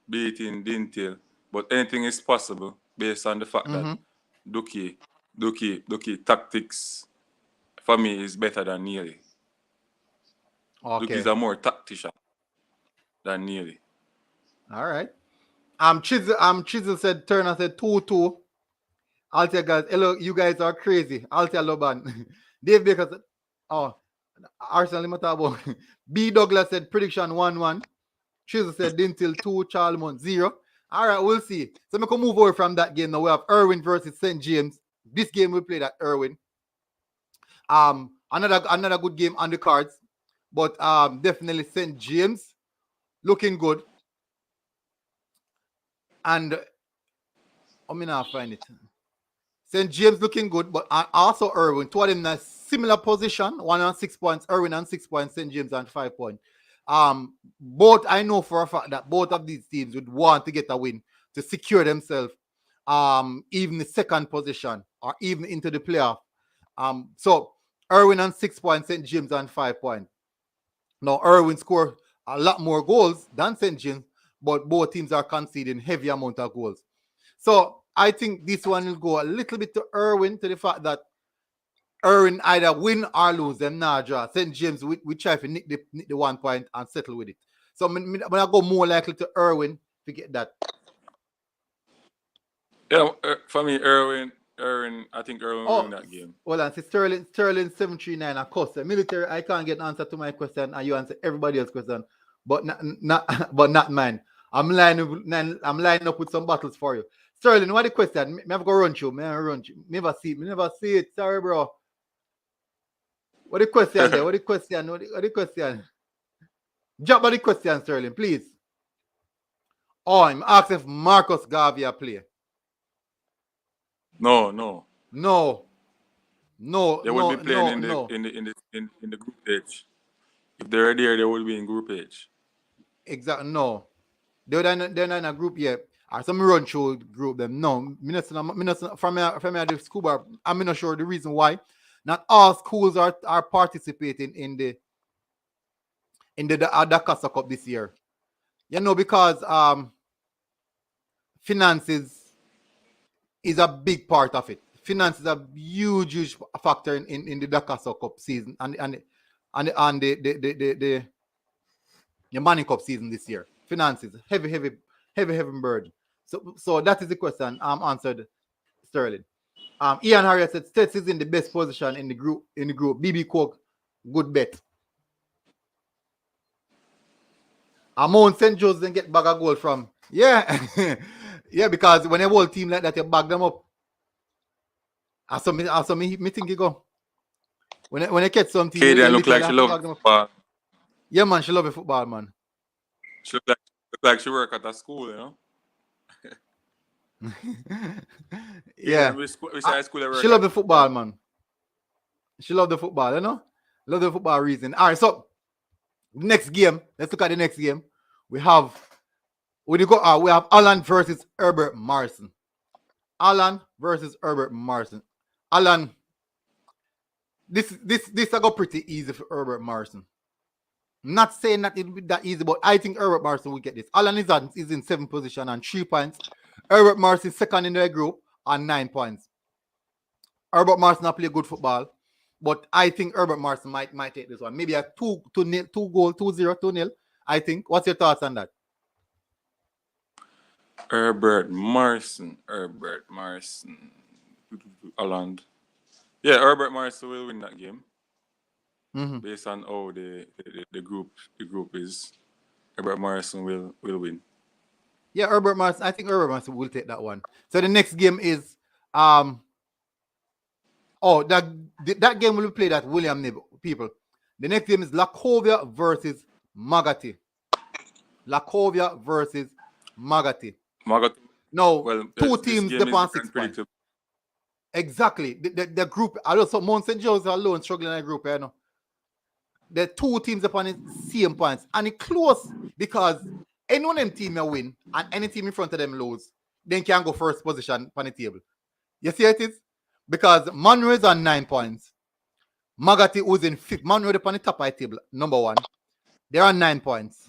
beating Dinthill, but anything is possible based on the fact that Ducky tactics for me is better than Neely. Okay. Ducky is a more tactician than Neely. All right. Chisel said Turner said 2-2. I'll tell you guys, hello, you guys are crazy. I'll tell Loban. Dave Baker said, Arsenal Limatabo. B. Douglas said prediction 1-1. Chisel said Dinthill 2, Charlemont 0. All right, we'll see. So we can move over from that game now. We have Irwin versus St. James. This game we played at Irwin. Another good game on the cards, but definitely St. James looking good. And I mean, I'll find it. St. James looking good, but also Irwin. Two of them in a similar position. One on 6 points, Irwin on 6 points, St. James on 5 points. Both I know for a fact that both of these teams would want to get a win to secure themselves, even the second position or even into the playoff. So Irwin on 6 points, St. James on 5 points. Now Irwin scored a lot more goals than St. James, but both teams are conceding heavy amount of goals. So I think this one will go a little bit to Irwin, to the fact that Irwin either win or lose, them not draw. St. James, we try to nick the 1 point and settle with it. So when I go more likely to Irwin to get that. Yeah, for me, Irwin, I think Irwin will win that game. Well, and Sterling 739, of course. Military, I can't get an answer to my question, and you answer everybody else's question, but not mine. I'm lining up with some battles for you. Sterling, what the question? Me have to go run through. Me never see it. Sorry, bro. What the question there? What the question? Drop by the question, Sterling, please. I'm asking if Marcus Garvey play. No. They will be playing in the group H. If they're there, they will be in group H. Exactly. No, they're not in a group yet. Or some run through group them. No, from the Schoolboy, I'm not sure the reason why. Not all schools are participating in the Dakasa Cup this year. You know, because finances is a big part of it. Finance is a huge factor in the Dakasa Cup season and the Money Cup season this year. Finances, heavy burden. So that is the question answered, Sterling. Ian Harriet said STATHS is in the best position in the group. BB Coke, good bet. Mount St. Joe's then get bag of goal from. Yeah. Yeah, because when a whole team like that, you bag them up. I saw me think you go. When I catch something, Kaden look like she love football. Yeah, man, she love the football, man. She look like she work at a school, you know. Yeah. Which high school she love the football, man. She love the football, you know. Love the football reason. All right, so next game. Let's look at the next game. We have Alan versus Herbert Morrison. Alan versus Herbert Morrison. Alan, this I got pretty easy for Herbert Morrison. Not saying that it'll be that easy, but I think Herbert Morrison will get this. Alan is in 7th position and 3 points. Herbert Morrison second in their group on 9 points. Herbert Morrison not play good football, but I think Herbert Morrison might take this one. Maybe a 2-0. I think. What's your thoughts on that? Herbert Morrison. Alan. Yeah, Herbert Morrison will win that game. Based on how the group is. Herbert Morrison will win. Yeah, Herbert Morrison. I think Herbert Morrison will take that one. So the next game is that game will be played at William Knibb, people. The next game is Lacovia versus Magati. Lacovia versus Magati. No, well, 2 teams upon 6 points. Exactly. The group, also Mount St. Joe's alone struggling in the group, you know. The 2 teams upon the same points. And it's close because any one of them team will win and any team in front of them lose, then can go first position on the table. You see it is? Because Monroe is on 9 points. Magati was in 5th. Monroe is on the top of the table, number 1. They're on 9 points.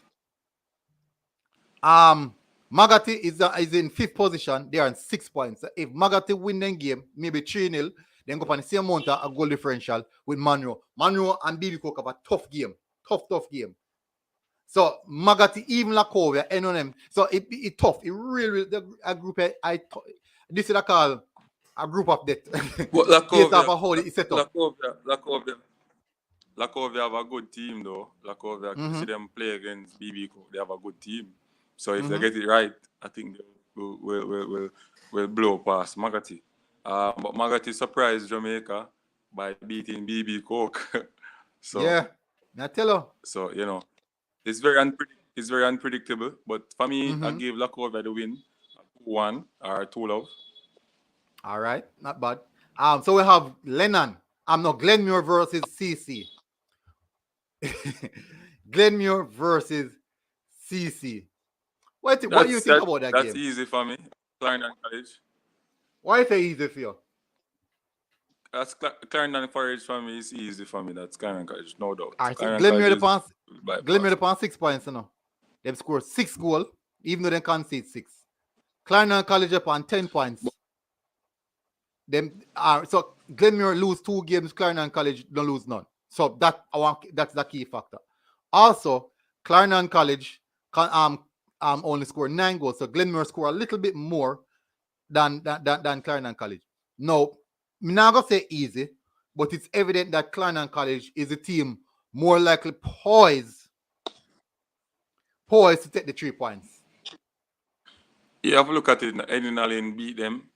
Magati is in 5th position. They are on 6 points. So if Magati win the game, maybe 3-0, then go on the same amount of goal differential with Monroe. Monroe and BB Cook have a tough game. Tough game. So Magati, even Lacovia, NNM. So it's tough. It really a group. This is a call a group of death. Lacovia have a good team though. Lacovia, see them play against BB Cook. They have a good team. So if they get it right, I think they will blow past Magati. But Magati surprised Jamaica by beating BB Cook. So yeah, I tell you. So you know, it's very unpredictable. But for me, I give Lacovia the win, 2-1 or 2-0. All right, not bad. So we have Glenmuir versus CC. Glenmuir versus CC. What do you think about that game? That's easy for me. Clarendon College. Why is it easy for you? That's Clarendon College for me is easy for me. That's Clarendon College, no doubt. All right, so Glenmuir upon 6 points, you know. They've scored 6 goals, even though they concede 6. Clarendon College upon 10 points. So Glenmuir lose 2 games, Clarendon College don't lose none. So that's the key factor. Also, Clarendon College only scored 9 goals. So Glenmuir scored a little bit more than Clarendon College. No, I'm not going to say easy, but it's evident that Clarendon College is a team more likely poised to take the 3 points. Yeah, have a look at it. Edinallen beat them.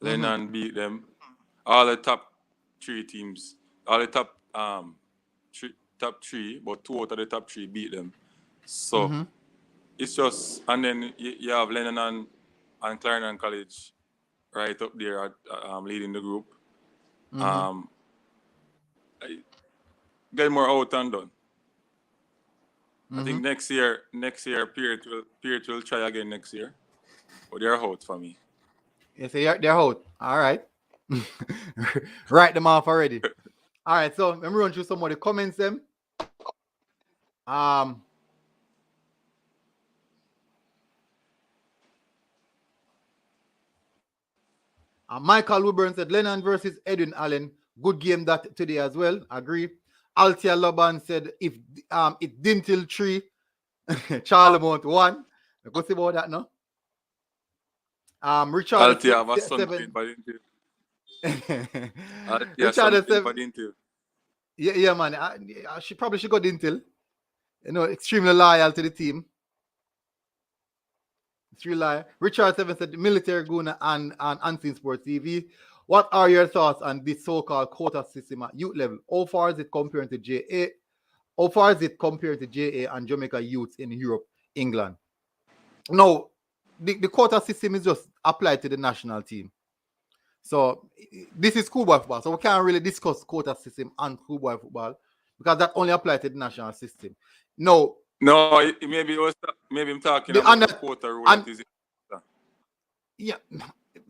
Lennon beat them. All the top 3 teams, all the top 3, but 2 out of the top 3 beat them. So it's just, and then you have Lennon and Clarendon College right up there leading the group. Get more out and done. I think next year, Peart will try again next year. But they're out for me. You say they're out. All right. Write them off already. All right, so let me run through some of the comments then. Michael Wilburn said Lennon versus Edwin Allen. Good game that today as well. Agree. Altia Laban said if Dinthill 3, Charlemont 1. Go see about that now. Richard Altia have a son playing by Dinthill. Yeah, Richard something said, for Dinthill. yeah, man. She probably should go Dinthill. Extremely loyal to the team. It's real loyal. Richard Seven said, military Guna and Unseen Sports TV. What are your thoughts on this so-called quota system at youth level? How far is it compared to JA? How far is it compared to JA and Jamaica youths in Europe, England? No, the quota system is just applied to the national team. So this is schoolboy football. So we can't really discuss quota system and schoolboy football because that only applies to the national system. No, maybe I'm talking about the quota rule that is. Yeah,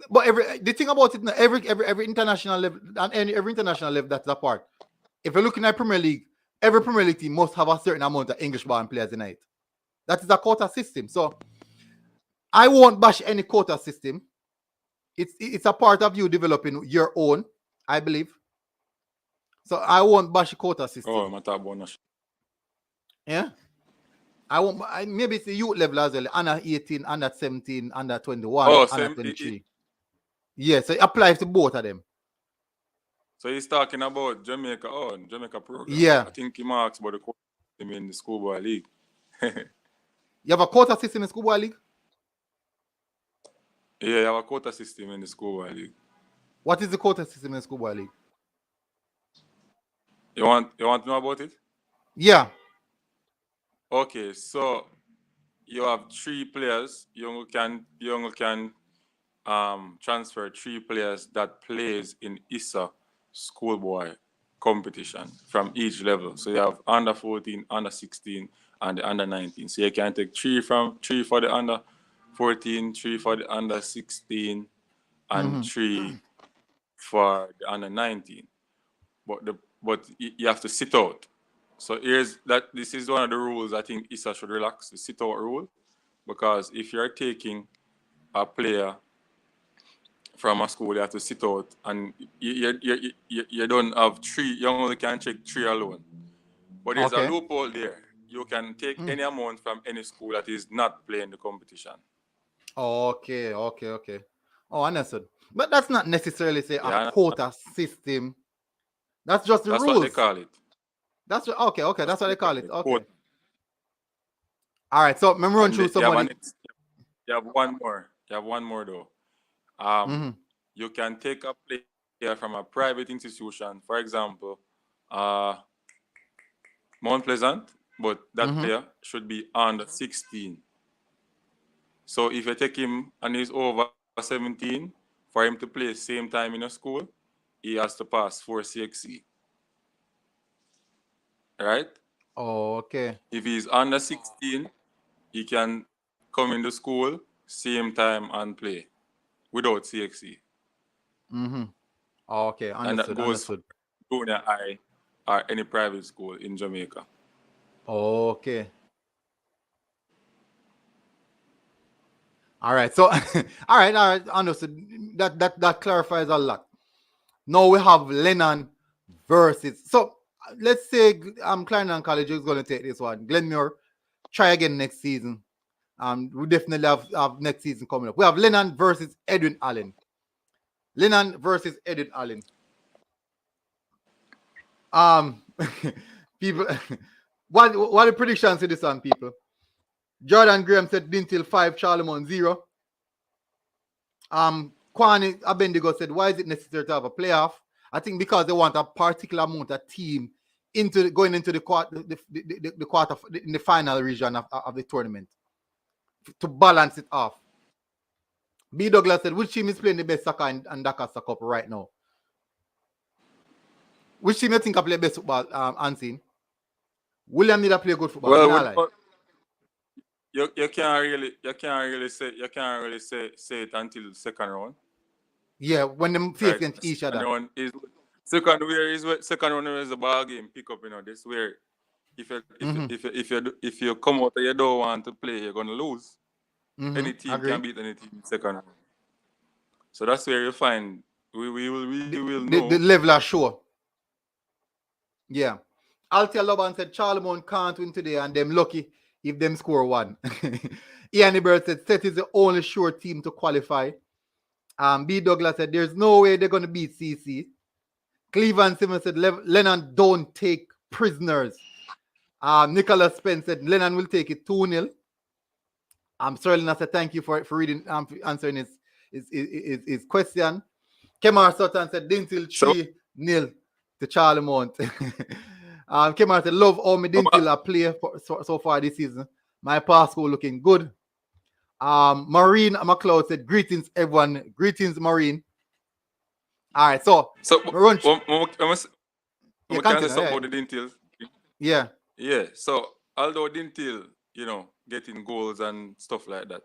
but the thing about it, every international level and every international level that's apart. If you're looking at Premier League, every Premier League team must have a certain amount of English-born players in it. That is a quota system. So I won't bash any quota system. It's a part of you developing your own, I believe. So I won't bash a quota system. Oh, my bonus. Yeah. I won't. Maybe it's the youth level as well. Under 18, under 17, under 21, under 23. Yeah, so it applies to both of them. So he's talking about Jamaica. Oh, Jamaica program. Yeah. I think he marks about the quota system in the Schoolboy League. You have a quota system in Schoolboy League? Yeah, you have a quota system in the Schoolboy League. What is the quota system in the Schoolboy League? You want to know about it? Yeah. Okay, so you have 3 players. You only can transfer 3 players that plays in ISA schoolboy competition from each level. So you have under 14, under 16, and the under 19. So you can take 3 for the under 14, 3 for the under 16, and 3 for the under 19. But you have to sit out. So this is one of the rules I think ISA should relax, the sit-out rule, because if you're taking a player from a school, you have to sit out, and you don't have 3, you only can check 3 alone. But there's a loophole there. You can take any amount from any school that is not playing the competition. Okay. Oh, understood. But that's not necessarily a quota system. That's just the rules. That's what they call it. That's okay. That's what they call it. Okay. All right. So remember run through somebody. You have one more. You have one more though. You can take a player from a private institution, for example, Mount Pleasant, but that player should be under 16. So if you take him and he's over 17, for him to play same time in a school, he has to pass 4 CXC. Right? Oh, okay. If he's under 16, he can come into school same time and play without CXC. Okay, understood. And that goes for junior high or any private school in Jamaica. Okay. All right. So, all right. Understood. That clarifies a lot. Now we have Lennon versus. So let's say Clarendon College is going to take this one. Glenmuir, try again next season. We definitely have next season coming up. We have Lennon versus Edwin Allen. Lennon versus Edwin Allen. People, what are the predictions to this one, people? Jordan Graham said Dinthill 5, Charlemont 0. Kwani Abendigo said, why is it necessary to have a playoff? I think because they want a particular amount of team going into the quarter in the final region of the tournament to balance it off. B. Douglas said, which team is playing the best soccer in Dakar Cup right now? Which team you think play best football, Unseen? William need to play good football. Well, you can't really say it until the second round. Yeah, when them face against each other. Second round is a ball game pick up. This where if you come out and you don't want to play, you're gonna lose. Any team can beat any team in second round. So that's where you find we will know the level are sure. Yeah. Altia Loban said Charlemont can't win today and them lucky if them score 1. Ian Bird said Set is the only sure team to qualify. B. Douglas said, there's no way they're going to beat CC. Cleveland Simmons said, Lennon don't take prisoners. Nicholas Spence said, Lennon will take it 2-0. Sterling, I said, thank you for reading, for answering his question. Kemar Sutton said, Dinthill 3-0 to Charlemont. Kemar said, love all my Dinthill play so far this season. My Pasco looking good. Marine McLeod said, greetings, everyone. Greetings, Marine. All right, so can say something about the Dinthill. Yeah. Yeah. So although Dinthill, getting goals and stuff like that,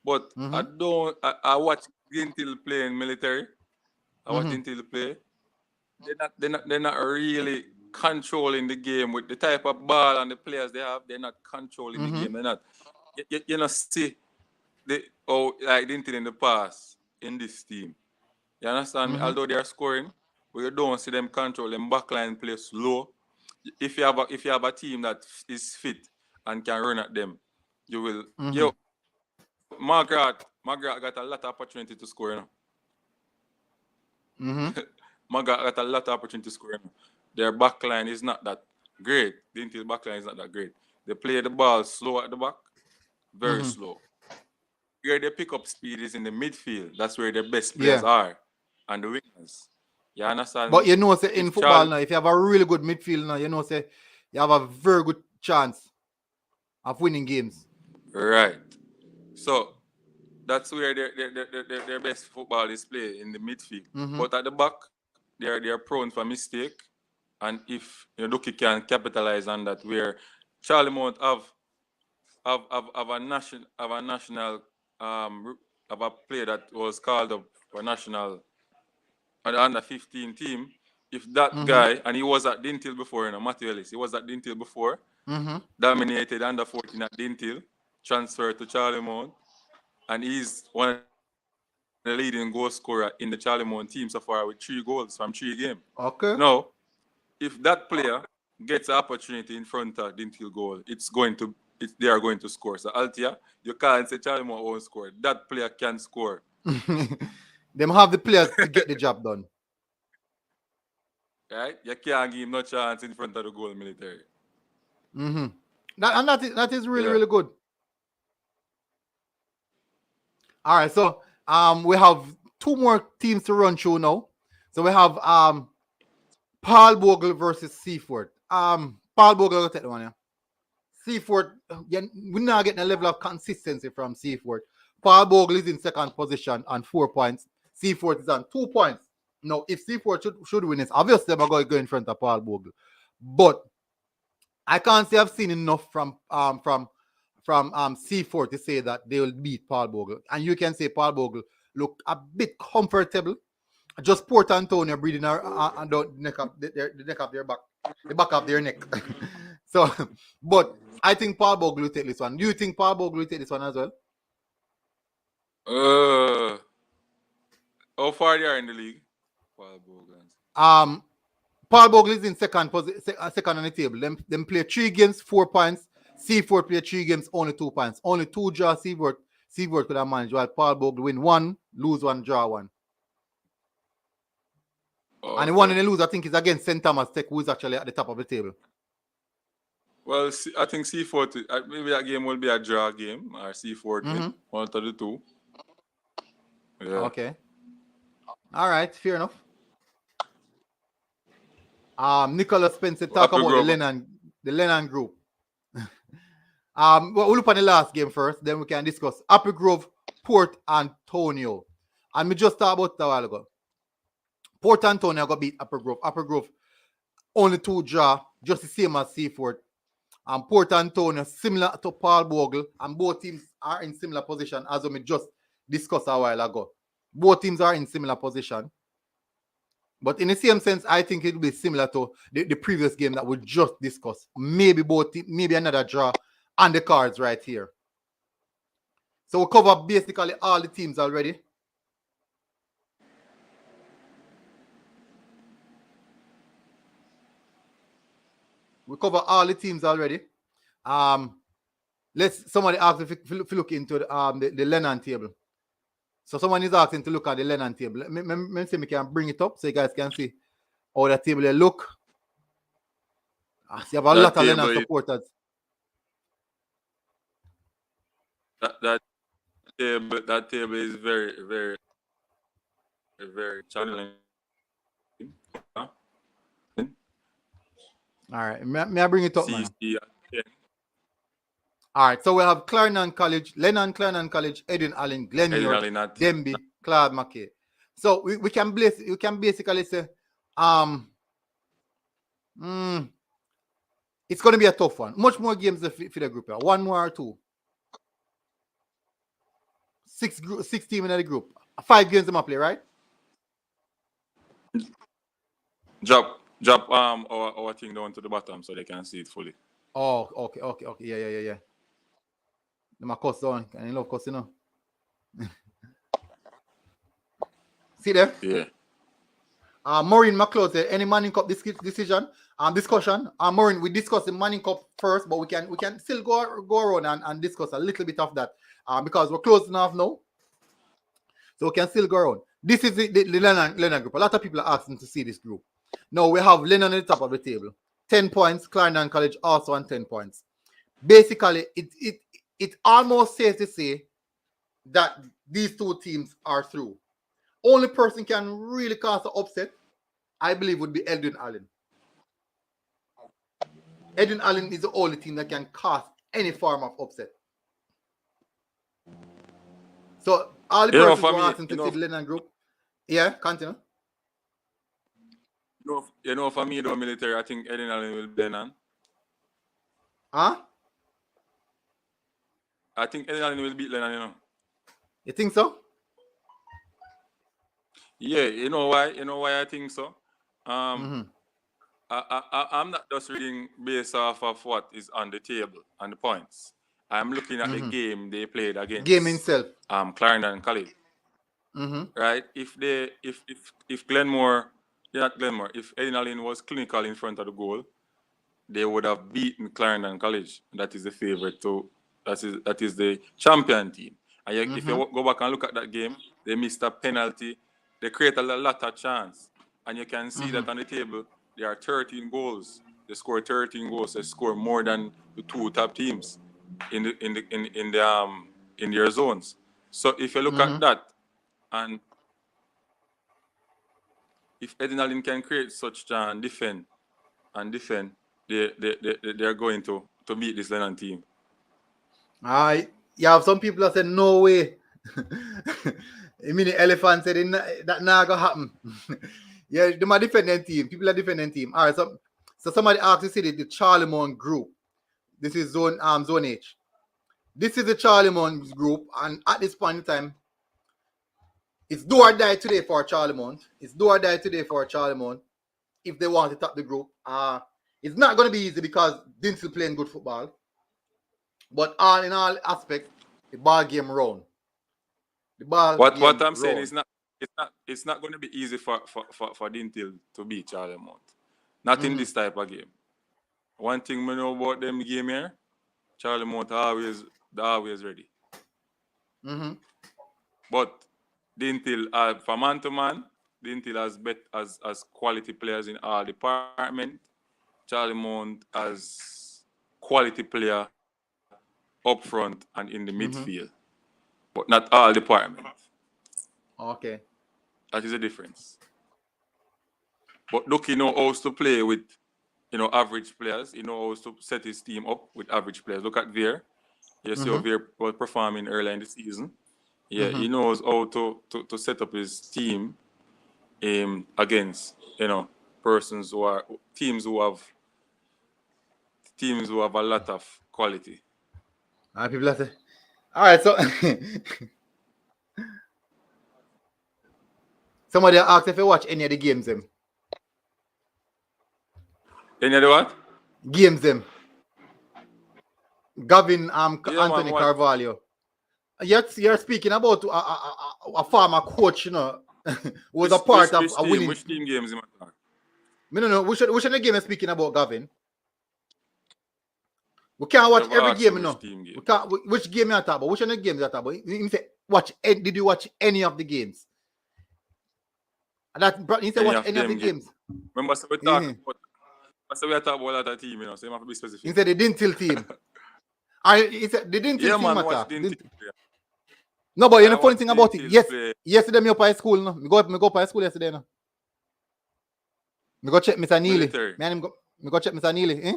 but I watch Dinthill play in military. I watch Dinthill play. They're not really controlling the game with the type of ball and the players they have. They're not controlling the game. They're not. See like Dinthill in the past in this team. You understand me? Although they are scoring, but you don't see them control them backline play slow. If you have a team that is fit and can run at them, you will. Margaret got a lot of opportunity to score. Margaret got a lot of opportunity to score. Their backline is not that great. Dinthill backline is not that great. They play the ball slow at the back, very slow. Where they pick up speed is in the midfield. That's where the best players are, and the wingers. You understand? But say in football now, if you have a really good midfield now, say you have a very good chance of winning games. Right. So that's where their best football is played, in the midfield. But at the back, they're prone for mistake. And if Ducky can capitalize on that, where Charlemont have a national of a player that was called up for national under 15 team. If that guy, and he was at Dinthill before, Matthew Ellis, he was at Dinthill before, dominated under 14 at Dinthill, transferred to Charlemont, and he's one of the leading goal scorer in the Charlemont team so far with 3 goals from 3 games. Okay. Now, if that player gets an opportunity in front of Dinthill goal, they are going to score. So Altia, you can't say Charlemont won't score. That player can score. Them have the players to get the job done. Right? You can't give him no chance in front of the goal military. That is really, really good. All right, so we have 2 more teams to run through now. So we have Paul Bogle versus Seaford. Paul Bogle will take the one, yeah. Seaford, we're not getting a level of consistency from Seaford. Paul Bogle is in second position on 4 points. Seaford is on 2 points. Now, if Seaford should win this, obviously I'm going to go in front of Paul Bogle. But I can't say I've seen enough from Seaford to say that they will beat Paul Bogle. And you can say Paul Bogle look a bit comfortable. Just Port Antonio breathing on the neck of their back, the back of their neck. So, but I think Paul Bogle will take this one. Do you think Paul Bogle will take this one as well? How far they are in the league? Paul Bogle is in second on the table. Them play 3 games, 4 points. Seaford play 3 games, only 2 points. Only 2 draw Seaford could have managed, while Paul Bogle win 1, lose 1, draw 1. And the one in the lose, I think, is against St. Thomas Tech, who is actually at the top of the table. Well, I think Seaford, maybe that game will be a draw game, or Seaford win 1 to the 2. Yeah. Okay. All right, fair enough. Nicholas Spencer talk about the Lennon group. We'll look at the last game first, then we can discuss Apple Grove, Port Antonio. And we just talked about that a while ago. Port Antonio got beat Apple Grove. Apple Grove only 2 draw, just the same as Seaford. And Port Antonio similar to Paul Bogle, and both teams are in similar position as we just discussed a while ago. Both teams are in similar position. But in the same sense, I think it will be similar to the previous game that we just discussed. Maybe maybe another draw on the cards right here. So we cover basically all the teams already. We cover all the teams already. Somebody ask if you look into the Lennon table. So someone is asking to look at the Lennon table. Let me see if I can bring it up so you guys can see how the table they look. I see you have a lot of Lennon supporters. That table is very, very, very challenging. All right, may I bring it up, man? Yeah. All right, so we have Clarendon College, Lennon Clarendon College, Edwin Allen, Glenmuir, Denbigh, Claude, McKay. So we can basically say, it's going to be a tough one. Much more games for the group here. One more or two. 6 teams in the group. 5 games they must play, right? Drop our thing down to the bottom so they can see it fully. Oh, okay. Yeah. My cuss down. Can you love cuss, you know? See there? Yeah. Maureen McCloud said, any Manning Cup discussion. Maureen, we discussed the Manning Cup first, but we can still go around and discuss a little bit of that because we're close enough now. So we can still go around. This is the Lennon group. A lot of people are asking to see this group. Now we have Lennon at the top of the table. 10 points. Clarendon College also on 10 points. Basically, it's almost safe to say that these two teams are through. Only person can really cause an upset, I believe, would be Edwin Allen. Edwin Allen is the only team that can cause any form of upset. So all the persons who are asking to see the Lennon group. Yeah, continue. For me, the military, I think Edwin Allen will be Lennon. Huh? I think Edwin Allen will beat Lennon, you know. You think so? Yeah, you know why? You know why I think so? I'm not just reading based off of what is on the table and the points. I'm looking at the game they played against. Game itself. Clarendon College. Right? If Glenmuir, not Glenmuir, if Edwin Allen was clinical in front of the goal, they would have beaten Clarendon College. That is the favorite that is the champion team. And if you go back and look at that game, they missed a penalty. They create a lot of chance. And you can see that on the table, there are 13 goals. They score 13 goals. They score more than the 2 top teams in their zones. So if you look at that, and if Edwin Allen can create such chance, defend, they're going to beat this Lennon team. You have some people that say no way. I mean, the elephant said that not gonna happen. Yeah, they're defending team. People are defending team. All right, so somebody asked to see the Charlemont group. This is zone H. This is the Charlemont group, and at this point in time, it's do or die today for Charlemont. If they want to top the group. It's not going to be easy because Dinthill playing good football. But all in all aspects, the ball game round. What I'm saying is it's not going to be easy for Dinthill to beat Charlemont. Not in this type of game. One thing we know about them game here, Charlemont always ready. But Dinthill, for man to man, Dinthill has quality players in all departments. Charlemont has quality player up front and in the midfield, but not all departments. Okay. That is the difference. But look, he knows how to play with, average players. He knows how to set his team up with average players. Look at Veer. You see how Veer was performing earlier in the season. Yeah, he knows how to set up his team against, persons who are teams who have a lot of quality. People say, all right, so somebody asked if you watch any of the games them. Any of the what? Games them. Gavin Anthony Carvalho. You're speaking about a former coach, was a part of a winning. Which team games? No. Which of the game is speaking about, Gavin? We can't watch every game, no. We can't. Which game you talk about? Which of the games you talk about? You say Did you watch any of the games? That he said watch any of the games. Remember, so we talk about. So we are talking about that team, so you have to be specific. He said the Dinthill team. He said the Dinthill team attack. No, but you know the funny thing about it. Yesterday me up at school. No, me go up at school yesterday. No, me go check Mr. Neely. Me go check Mr. Neely. Eh?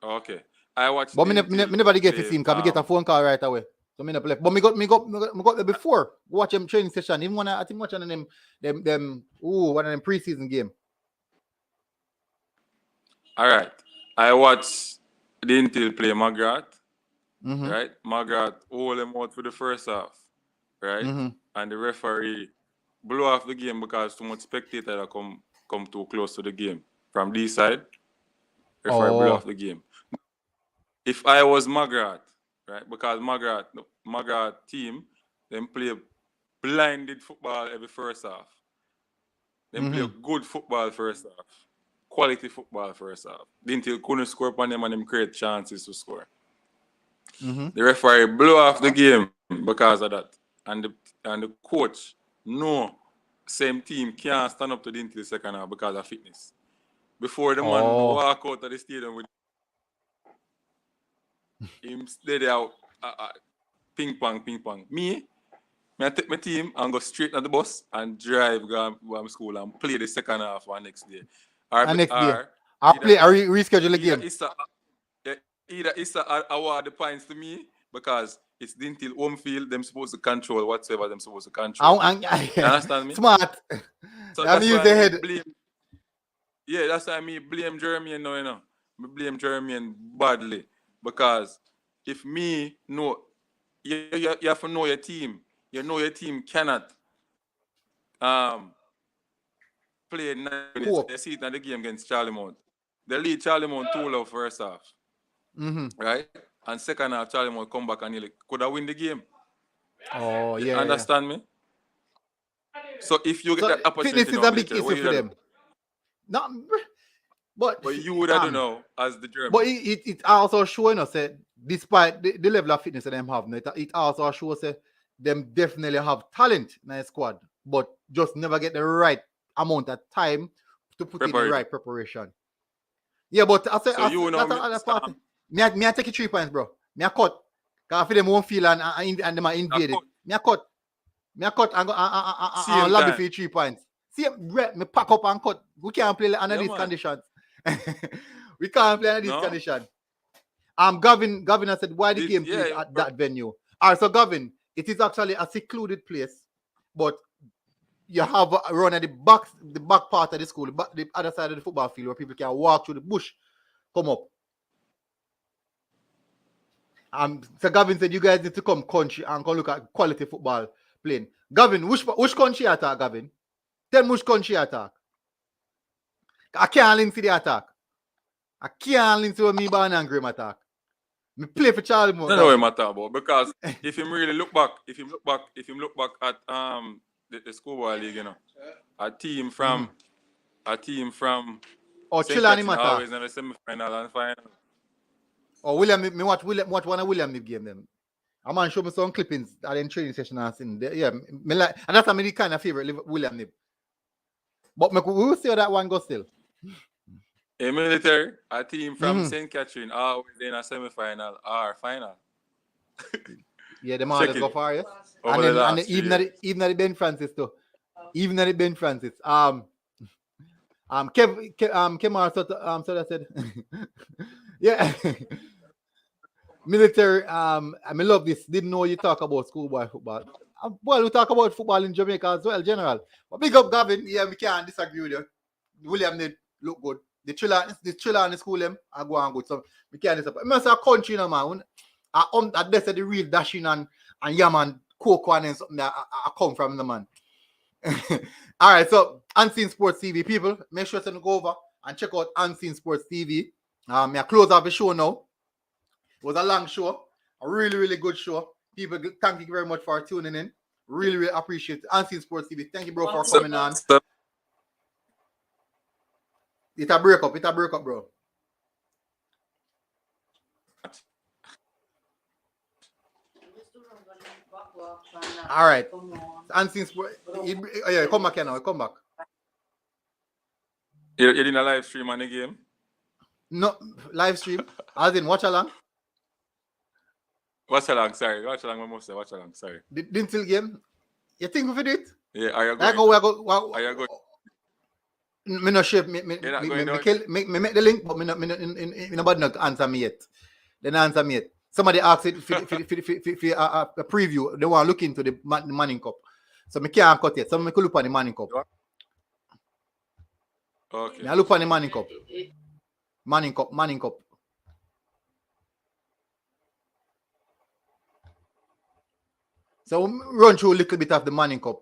Okay, I watched. But me never get to see him because me get a phone call right away. So me not play. But me got there before. Watch him training session. Even when I think watching them one of them preseason game. All right, I watched Dinthill play Magrat. Right, Magrat hold him out for the first half. Right, and the referee blew off the game because too much spectator come too close to the game from this side. Referee blew off the game. If I was Magrat, right, because Magrat team, them play blinded football every first half. Them play good football first half. Quality football first half. Dinthill couldn't score upon them and them create chances to score. The referee blew off the game because of that. And the coach, same team can't stand up to Dinthill second half because of fitness. Before the man walk out of the stadium with him steady out, ping pong. Me, I take my team and go straight to the bus and drive go to school and play the second half one next day. I'll reschedule the game. Either Issa award the points to me because it's Dinthill home field, them supposed to control whatsoever them supposed to control. You understand me? Smart. So that's why I blame. Yeah, that's why I blame Jeremy now, you know. I blame Jeremy badly. Because if me know, you have to know your team. You know your team cannot play 9 minutes. You see it in the game against Charlemont. They lead Charlemont 2-0 first half. Right? And second half, Charlemont come back and nearly could have win the game. Oh, yeah. You understand me? So if you get that opportunity, fitness is a big issue for them. No, but you would have know as the German. But it also showing us that despite the level of fitness that them have, it also shows that them definitely have talent in their squad, but just never get the right amount of time to put in the right preparation. Yeah, but I say that's another part. Me I take 3 points, bro. Me I cut. Cause I feel them won't feel and them are invaded. Me I cut and go and lobby for 3 points. See, me pack up and cut. We can't play under these conditions. We can't play under these conditions. Gavin has said why the game played at that venue. All right, so Gavin, it is actually a secluded place, but you have a run at the back part of the school, the other side of the football field where people can walk through the bush, come up. So Gavin said you guys need to come country and go look at quality football playing. Gavin, which country attack, Gavin? Tell me which country attack. I can't link to the attack. I can't link to me born and Graham attack. Me play for Charlemont. I know what I'm talking about because if him really look back at the schoolboy league, you know, a team from Chilani Mata always in the semi-final and final. William, me watch one of William Knibb game them. A man show me some clippings at the training session and seen. Yeah, me like, and that's my kind of favorite William Knibb. But we will see how that one goes still. A military, a team from St. Catherine, always in a semi-final or final. Yeah, the man go far, yes. And even at the Ben Francis too. Even at the Ben Francis. Kemar so that said. Yeah. Military, I love this. Didn't know you talk about schoolboy football. Well, we talk about football in Jamaica as well, general. But big up Gavin, yeah, we can't disagree with you. William did look good. The chiller in the school them are going good. So we can't disagree. I say a country, you know, man. That's the real dashing and yaman, cocoa and something that I come from the man. All right, so Unseen Sports TV people, make sure to go over and check out Unseen Sports TV. I close off the show now. It was a long show, a really, really good show. People, thank you very much for tuning in. Really, really appreciate it. Unseen Sports TV. Thank you, bro, for coming on. It's a break up, bro. All right. And since yeah, come back here now. Come back. You didn't a live stream on the game? No live stream. As in watch along. Watch along, sorry. Watch along, I must say. Watch along, sorry. Dinthill game. You think we did it? Yeah, are you going? Are you going? Me no shape. Me make the link, but me nobody not answer me yet. They not answer me yet. Somebody asked it for a preview. They want to look into the Manning Cup. So me can't cut yet. So me could look on the Manning Cup. Okay. I look on the Manning Cup. Manning Cup. So run through a little bit of the Manning Cup.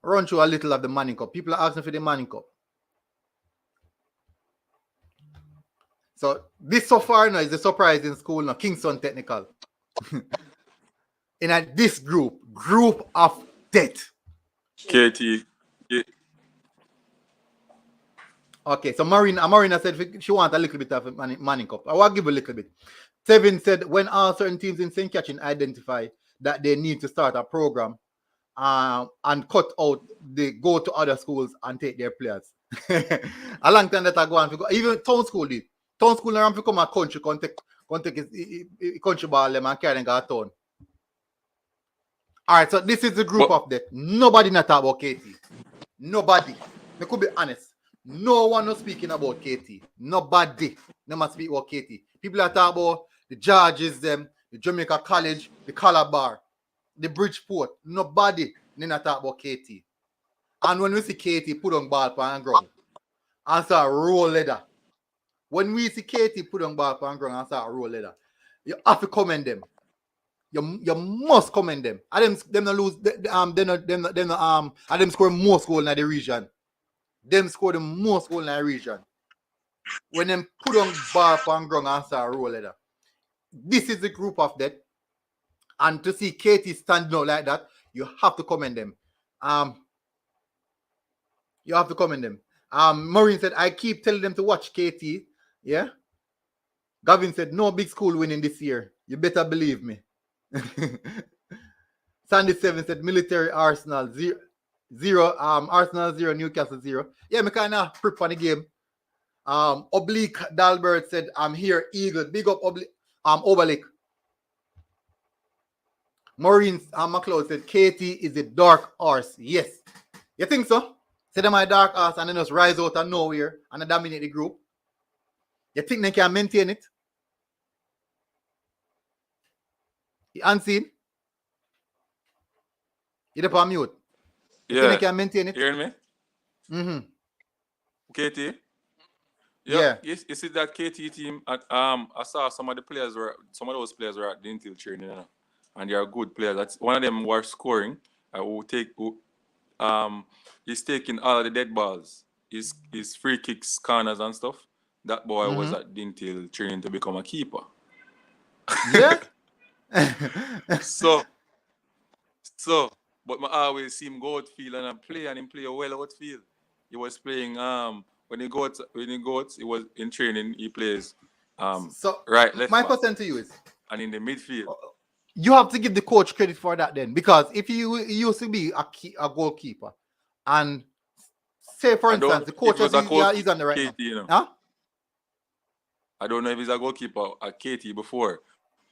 Run through a little of the Manning Cup. People are asking for the Manning Cup. So this so far now is the surprise in school now. Kingston Technical. In this group of death. KT. Yeah. Okay, so Marina said she wants a little bit of a Manning Cup. I will give a little bit. Tevin said when all certain teams in St. Catherine identify that they need to start a program and cut out the go to other schools and take their players. A long time that I go on. Even town school did. Town school around become a country, take his country ball them and carry them go to town. All right, so this is the group of that. Nobody not talk about KT. Nobody. I could be honest. No one is speaking about KT. Nobody. No must speak about KT. People are talking about the Georges, them, the Jamaica College, the Calabar, the Bridgeport. Nobody not talk about KT. And when we see KT put on ball on ground and start roll leather. When we see KT put on ball on ground and start roll leather, you have to commend them. You must commend them. And them not lose. Them score more goals in the region. Them score the most goals in the region. When them put on ball on ground and start roll leather. This is the group of that. And to see KT standing out like that, you have to commend them. You have to commend them. Maureen said, I keep telling them to watch KT. Yeah. Gavin said, no big school winning this year. You better believe me. Sandy 7 said, military Arsenal 0. Arsenal 0, Newcastle 0. Yeah, me kind of prep for the game. Oblique Dalbert said, I'm here, Eagle. Big up Oblique. Maureen McLeod said, KT is a dark horse. Yes. You think so? Say them are dark horse and then just rise out of nowhere and dominate the group. You think they can maintain it? You unseen? You're up on mute. You think they can maintain it? You hearing me? Mm-hmm. KT? Yeah. You see that KT team at I saw some of those players were at Dinthill training, you know, and they are good players. That's one of them were scoring. He's taking all of the dead balls. His free kicks, corners and stuff. That boy was at Dinthill training to become a keeper. Yeah. So, but I always see him go outfield and play well outfield. He was playing when he goes, he was in training. He plays right, left. My question to you is, and in the midfield, you have to give the coach credit for that then, because if he used to be a goalkeeper, and say for instance the coach he's on the right KT, you know. Huh? I don't know if he's a goalkeeper at KT before,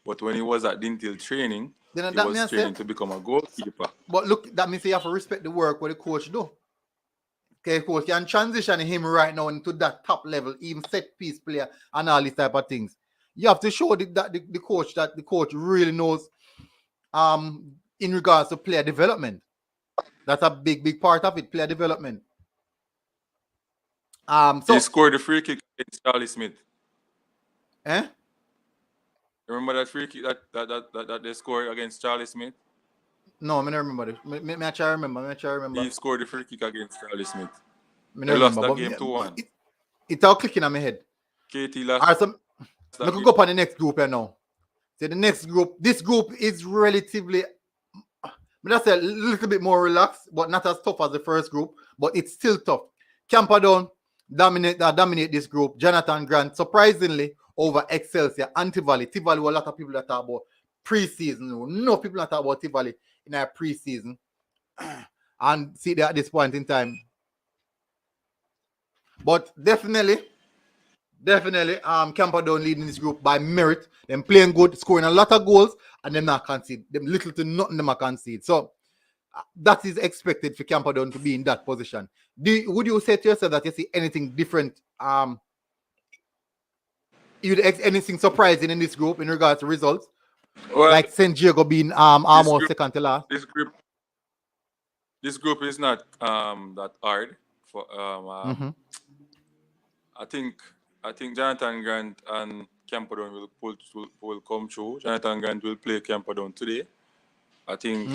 but when he was at Dinthill training, he was training to become a goalkeeper. But look, that means you have to respect the work what the coach do. Okay, coach can transition him right now into that top level, even set piece player and all these type of things. You have to show the coach really knows in regards to player development. That's a big part of it, player development. So he scored the free kick against Charlie Smith. Eh? Remember that free kick that they scored against Charlie Smith? No, I don't remember it. I try remember. He scored the free kick against Charlie Smith. They lost that game 2-1. It's all clicking on my head. KT lost. Alright, so we can go up on the next group here now. So the next group, this group is relatively, let's say a little bit more relaxed, but not as tough as the first group, but it's still tough. Camperdown dominate this group. Jonathan Grant, surprisingly, over Excelsior and Tivoli. Tivoli were a lot of people that talk about preseason. No people that talk about Tivoli in our preseason. And see that at this point in time. But definitely, Camperdown leading this group by merit. Them playing good, scoring a lot of goals, and them not concede. Them little to nothing them are concede. So that is expected for Camperdown to be in that position. Would you say to yourself that you see anything different? Anything surprising in this group in regards to results? Well, like St. Diego being almost second to last. This group is not that hard for I think Jonathan Grant and Camperdown will come through. Jonathan Grant will play Camperdown today. I think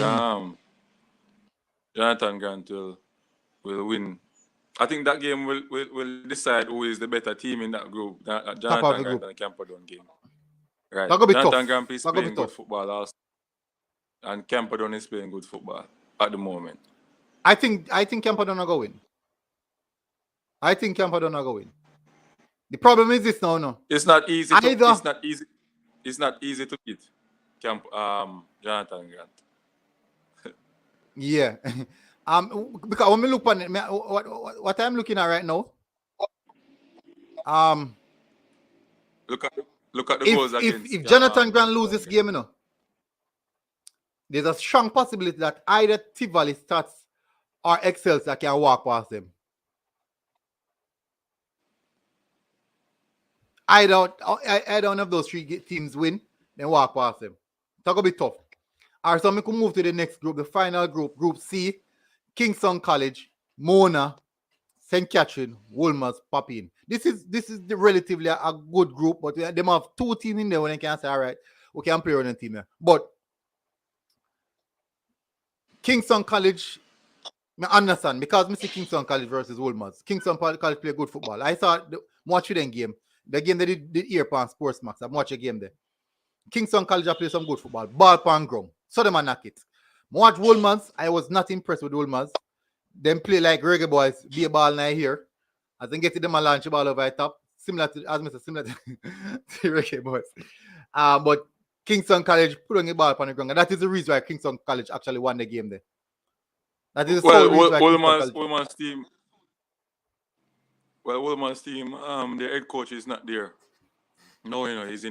Jonathan Grant will win. I think that game will decide who is the better team in that group. Jonathan Grant and Camperdown game. Right. Jonathan Grant is playing good football also. And Camperdown is playing good football at the moment. I think Camperdown are going. I think Camperdown are going. The problem is this now, no. It's not easy. It's not easy to beat Jonathan Grant. Yeah. Because when we look on it, what I'm looking at right now, look at the goals against. If Jonathan Grant loses this game, you know, there's a strong possibility that either Tivoli, STATHS, or Excelsior can walk past them. Either one of those three teams win, then walk past them. It's going to be tough. All right, so we can move to the next group, the final group, Group C. Kingston College, Mona, St. Catherine, Wolmer's, Papine. This is relatively a good group, but they have two teams in there when they can say, all right, we can play on a team here. But Kingston College, I understand, because I see Kingston College versus Wolmer's. Kingston College play good football. I saw watch them game. The game they did here on Sportsmax. I've watched a game there. Kingston College play some good football. Ball pan ground. So them knock it. Watch Wolmer's. I was not impressed with Wolmer's. Them play like Reggae Boyz. Be a ball now here. As they get to them a launch ball over the top. Similar to Reggae Boyz. But Kingston College put on the ball on the ground. And that is the reason why Kingston College actually won the game there. That is the sole reason why Wolmer's team. Well, Wolmer's team, the head coach is not there. No, you know, he's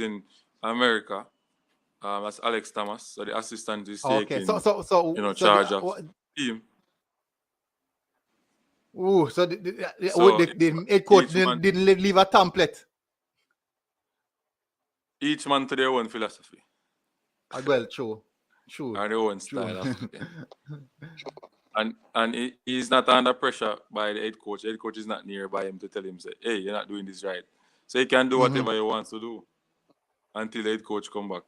in America. That's Alex Thomas. So the assistant is taking charge of the team. Oh, so the head coach didn't leave a template. Each man to their own philosophy. Well, true. And their own style. And he's not under pressure by the head coach. The head coach is not nearby him to tell him, say, hey, you're not doing this right. So he can do whatever he wants to do until the head coach come back.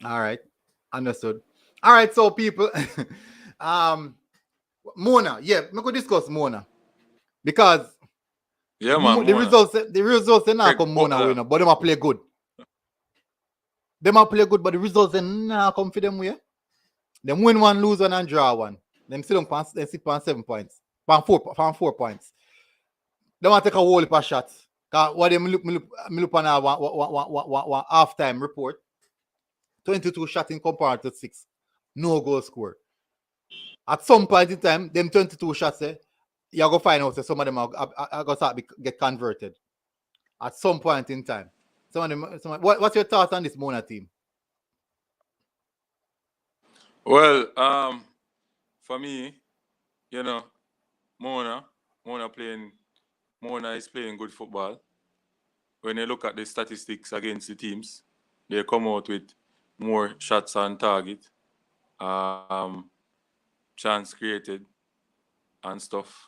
All right. Understood. All right, so people, Mona, we could discuss Mona. Because the results are not come Mona winner, but they might play good. They might play good, but the results are not come for them way. Them win one, lose one, and draw one. Them sit on 7 points. 4 points. They want to take a whole heap of shots. Because what they look on one half-time report. 22 shots in comparison to 6. No goal score. At some point in time, them 22 shots, you're going to find out that some of them are going to start get converted. At some point in time. What's your thoughts on this Mona team? Well, for me, you know, Mona is playing good football. When you look at the statistics against the teams, they come out with more shots on target, chance created, and stuff.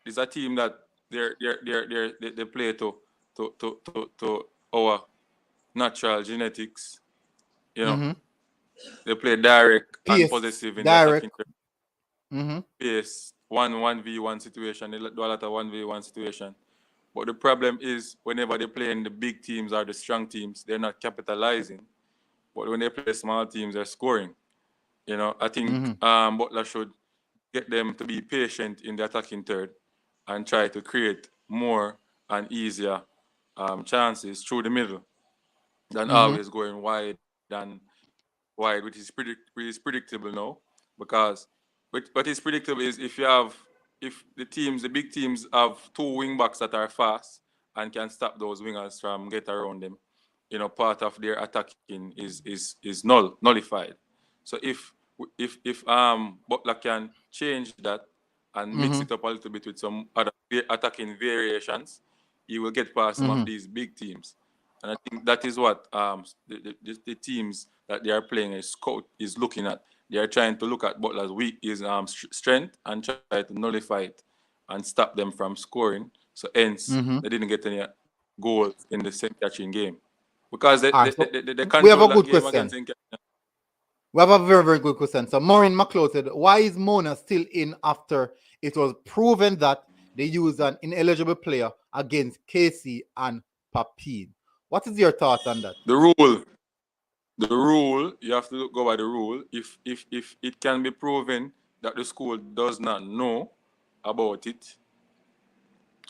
It's a team that they play to our natural genetics. You know, they play direct and possessive in the attacking. Pace, 1v1 situation. They do a lot of 1v1 situation. But the problem is, whenever they play in the big teams or the strong teams, they're not capitalizing. But when they play small teams, they're scoring. You know, I think Butler should get them to be patient in the attacking third and try to create more and easier chances through the middle than always going wide, which is predictable now. Because what is predictable is if the big teams have two wing backs that are fast and can stop those wingers from get around them, part of their attacking is nullified. So if Butler can change that and mix it up a little bit with some other attacking variations, he will get past some of these big teams. And I think that is what the teams that they are playing is looking at. They are trying to look at Butler's strength and try to nullify it and stop them from scoring. So hence they didn't get any goals in the same catching game. Because they we have a good game question. against We have a very, very good question. So Maureen McLeod said, why is Mona still in after it was proven that they used an ineligible player against Casey and Papine? What is your thoughts on that? The rule, you have to go by the rule. If it can be proven that the school does not know about it.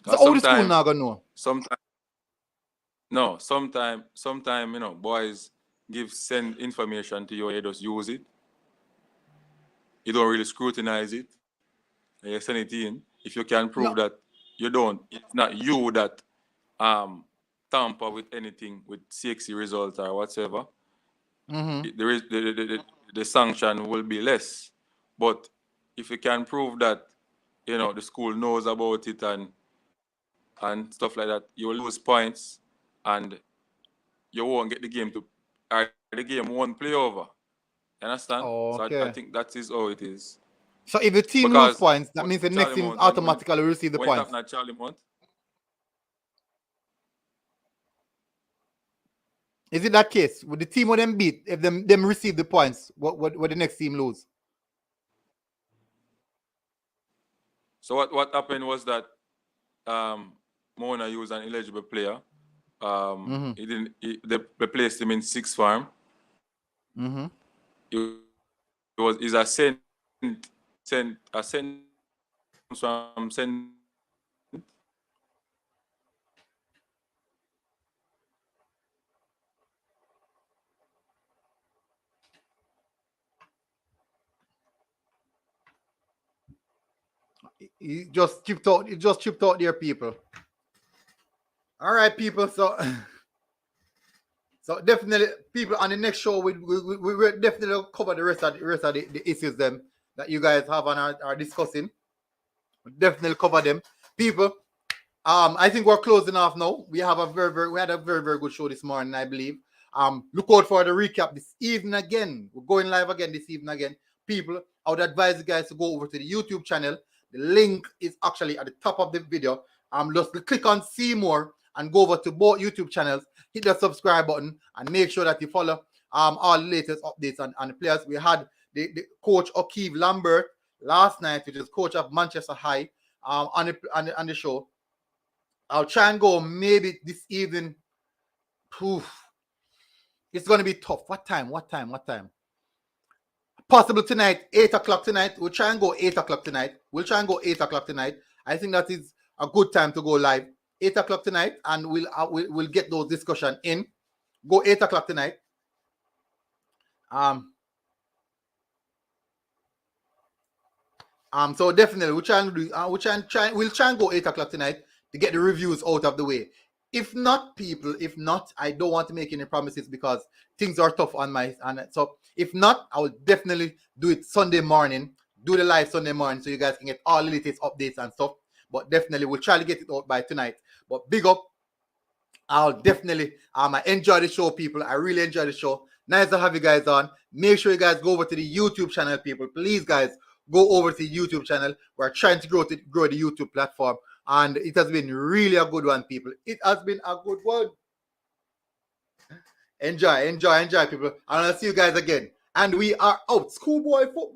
So how the school not gonna know? Sometimes, boys send information to you, you just use it. You don't really scrutinize it. And you send it in. If you can prove that it's not you that tamper with anything with CXC results or whatever, the sanction will be less. But if you can prove that the school knows about it and stuff like that, you will lose points and you won't get the game the game won't play over. You understand? Okay. So I think that is how it is. So if the team lose points, that means the next team automatically receive the points. When it happened at Charlemont, is it that case? Would the team when them beat, if them receive the points, what the next team lose? So what happened was that Mona used an eligible player. They replaced him in sixth farm. He's a sent from sent. He just chipped out their people. All right, people. So definitely, people on the next show, we will definitely cover the rest of the issues them that you guys have and are discussing. We'll definitely cover them, people. I think we're closing off now. We had a very, very good show this morning, I believe. Look out for the recap this evening again. We're going live again this evening again. People, I would advise you guys to go over to the YouTube channel. The link is actually at the top of the video. Just click on see more and go over to both YouTube channels. Hit the subscribe button and make sure that you follow all the latest updates on the players. We had the coach O'Keefe Lambert last night, which is coach of Manchester High, on the show. I'll try and go maybe this evening. It's going to be tough. What time? Possible tonight, 8 o'clock tonight. We'll try and go 8 o'clock tonight. I think that is a good time to go live. 8 o'clock tonight, and we'll get those discussion in. Go 8 o'clock tonight. So definitely we'll try and go 8 o'clock tonight to get the reviews out of the way. If not, people, I don't want to make any promises because things are tough on so if not, I will definitely do it Sunday morning, do the live Sunday morning so you guys can get all the latest updates and stuff. But definitely we'll try to get it out by tonight. But big up. I'll definitely I enjoy the show, people. I really enjoy the show. Nice to have you guys on. Make sure you guys go over to the YouTube channel, people. Please, guys, go over to the YouTube channel. We're trying to grow the YouTube platform. And it has been really a good one, people. It has been a good one. Enjoy, people. And I'll see you guys again. And we are out. Schoolboy football.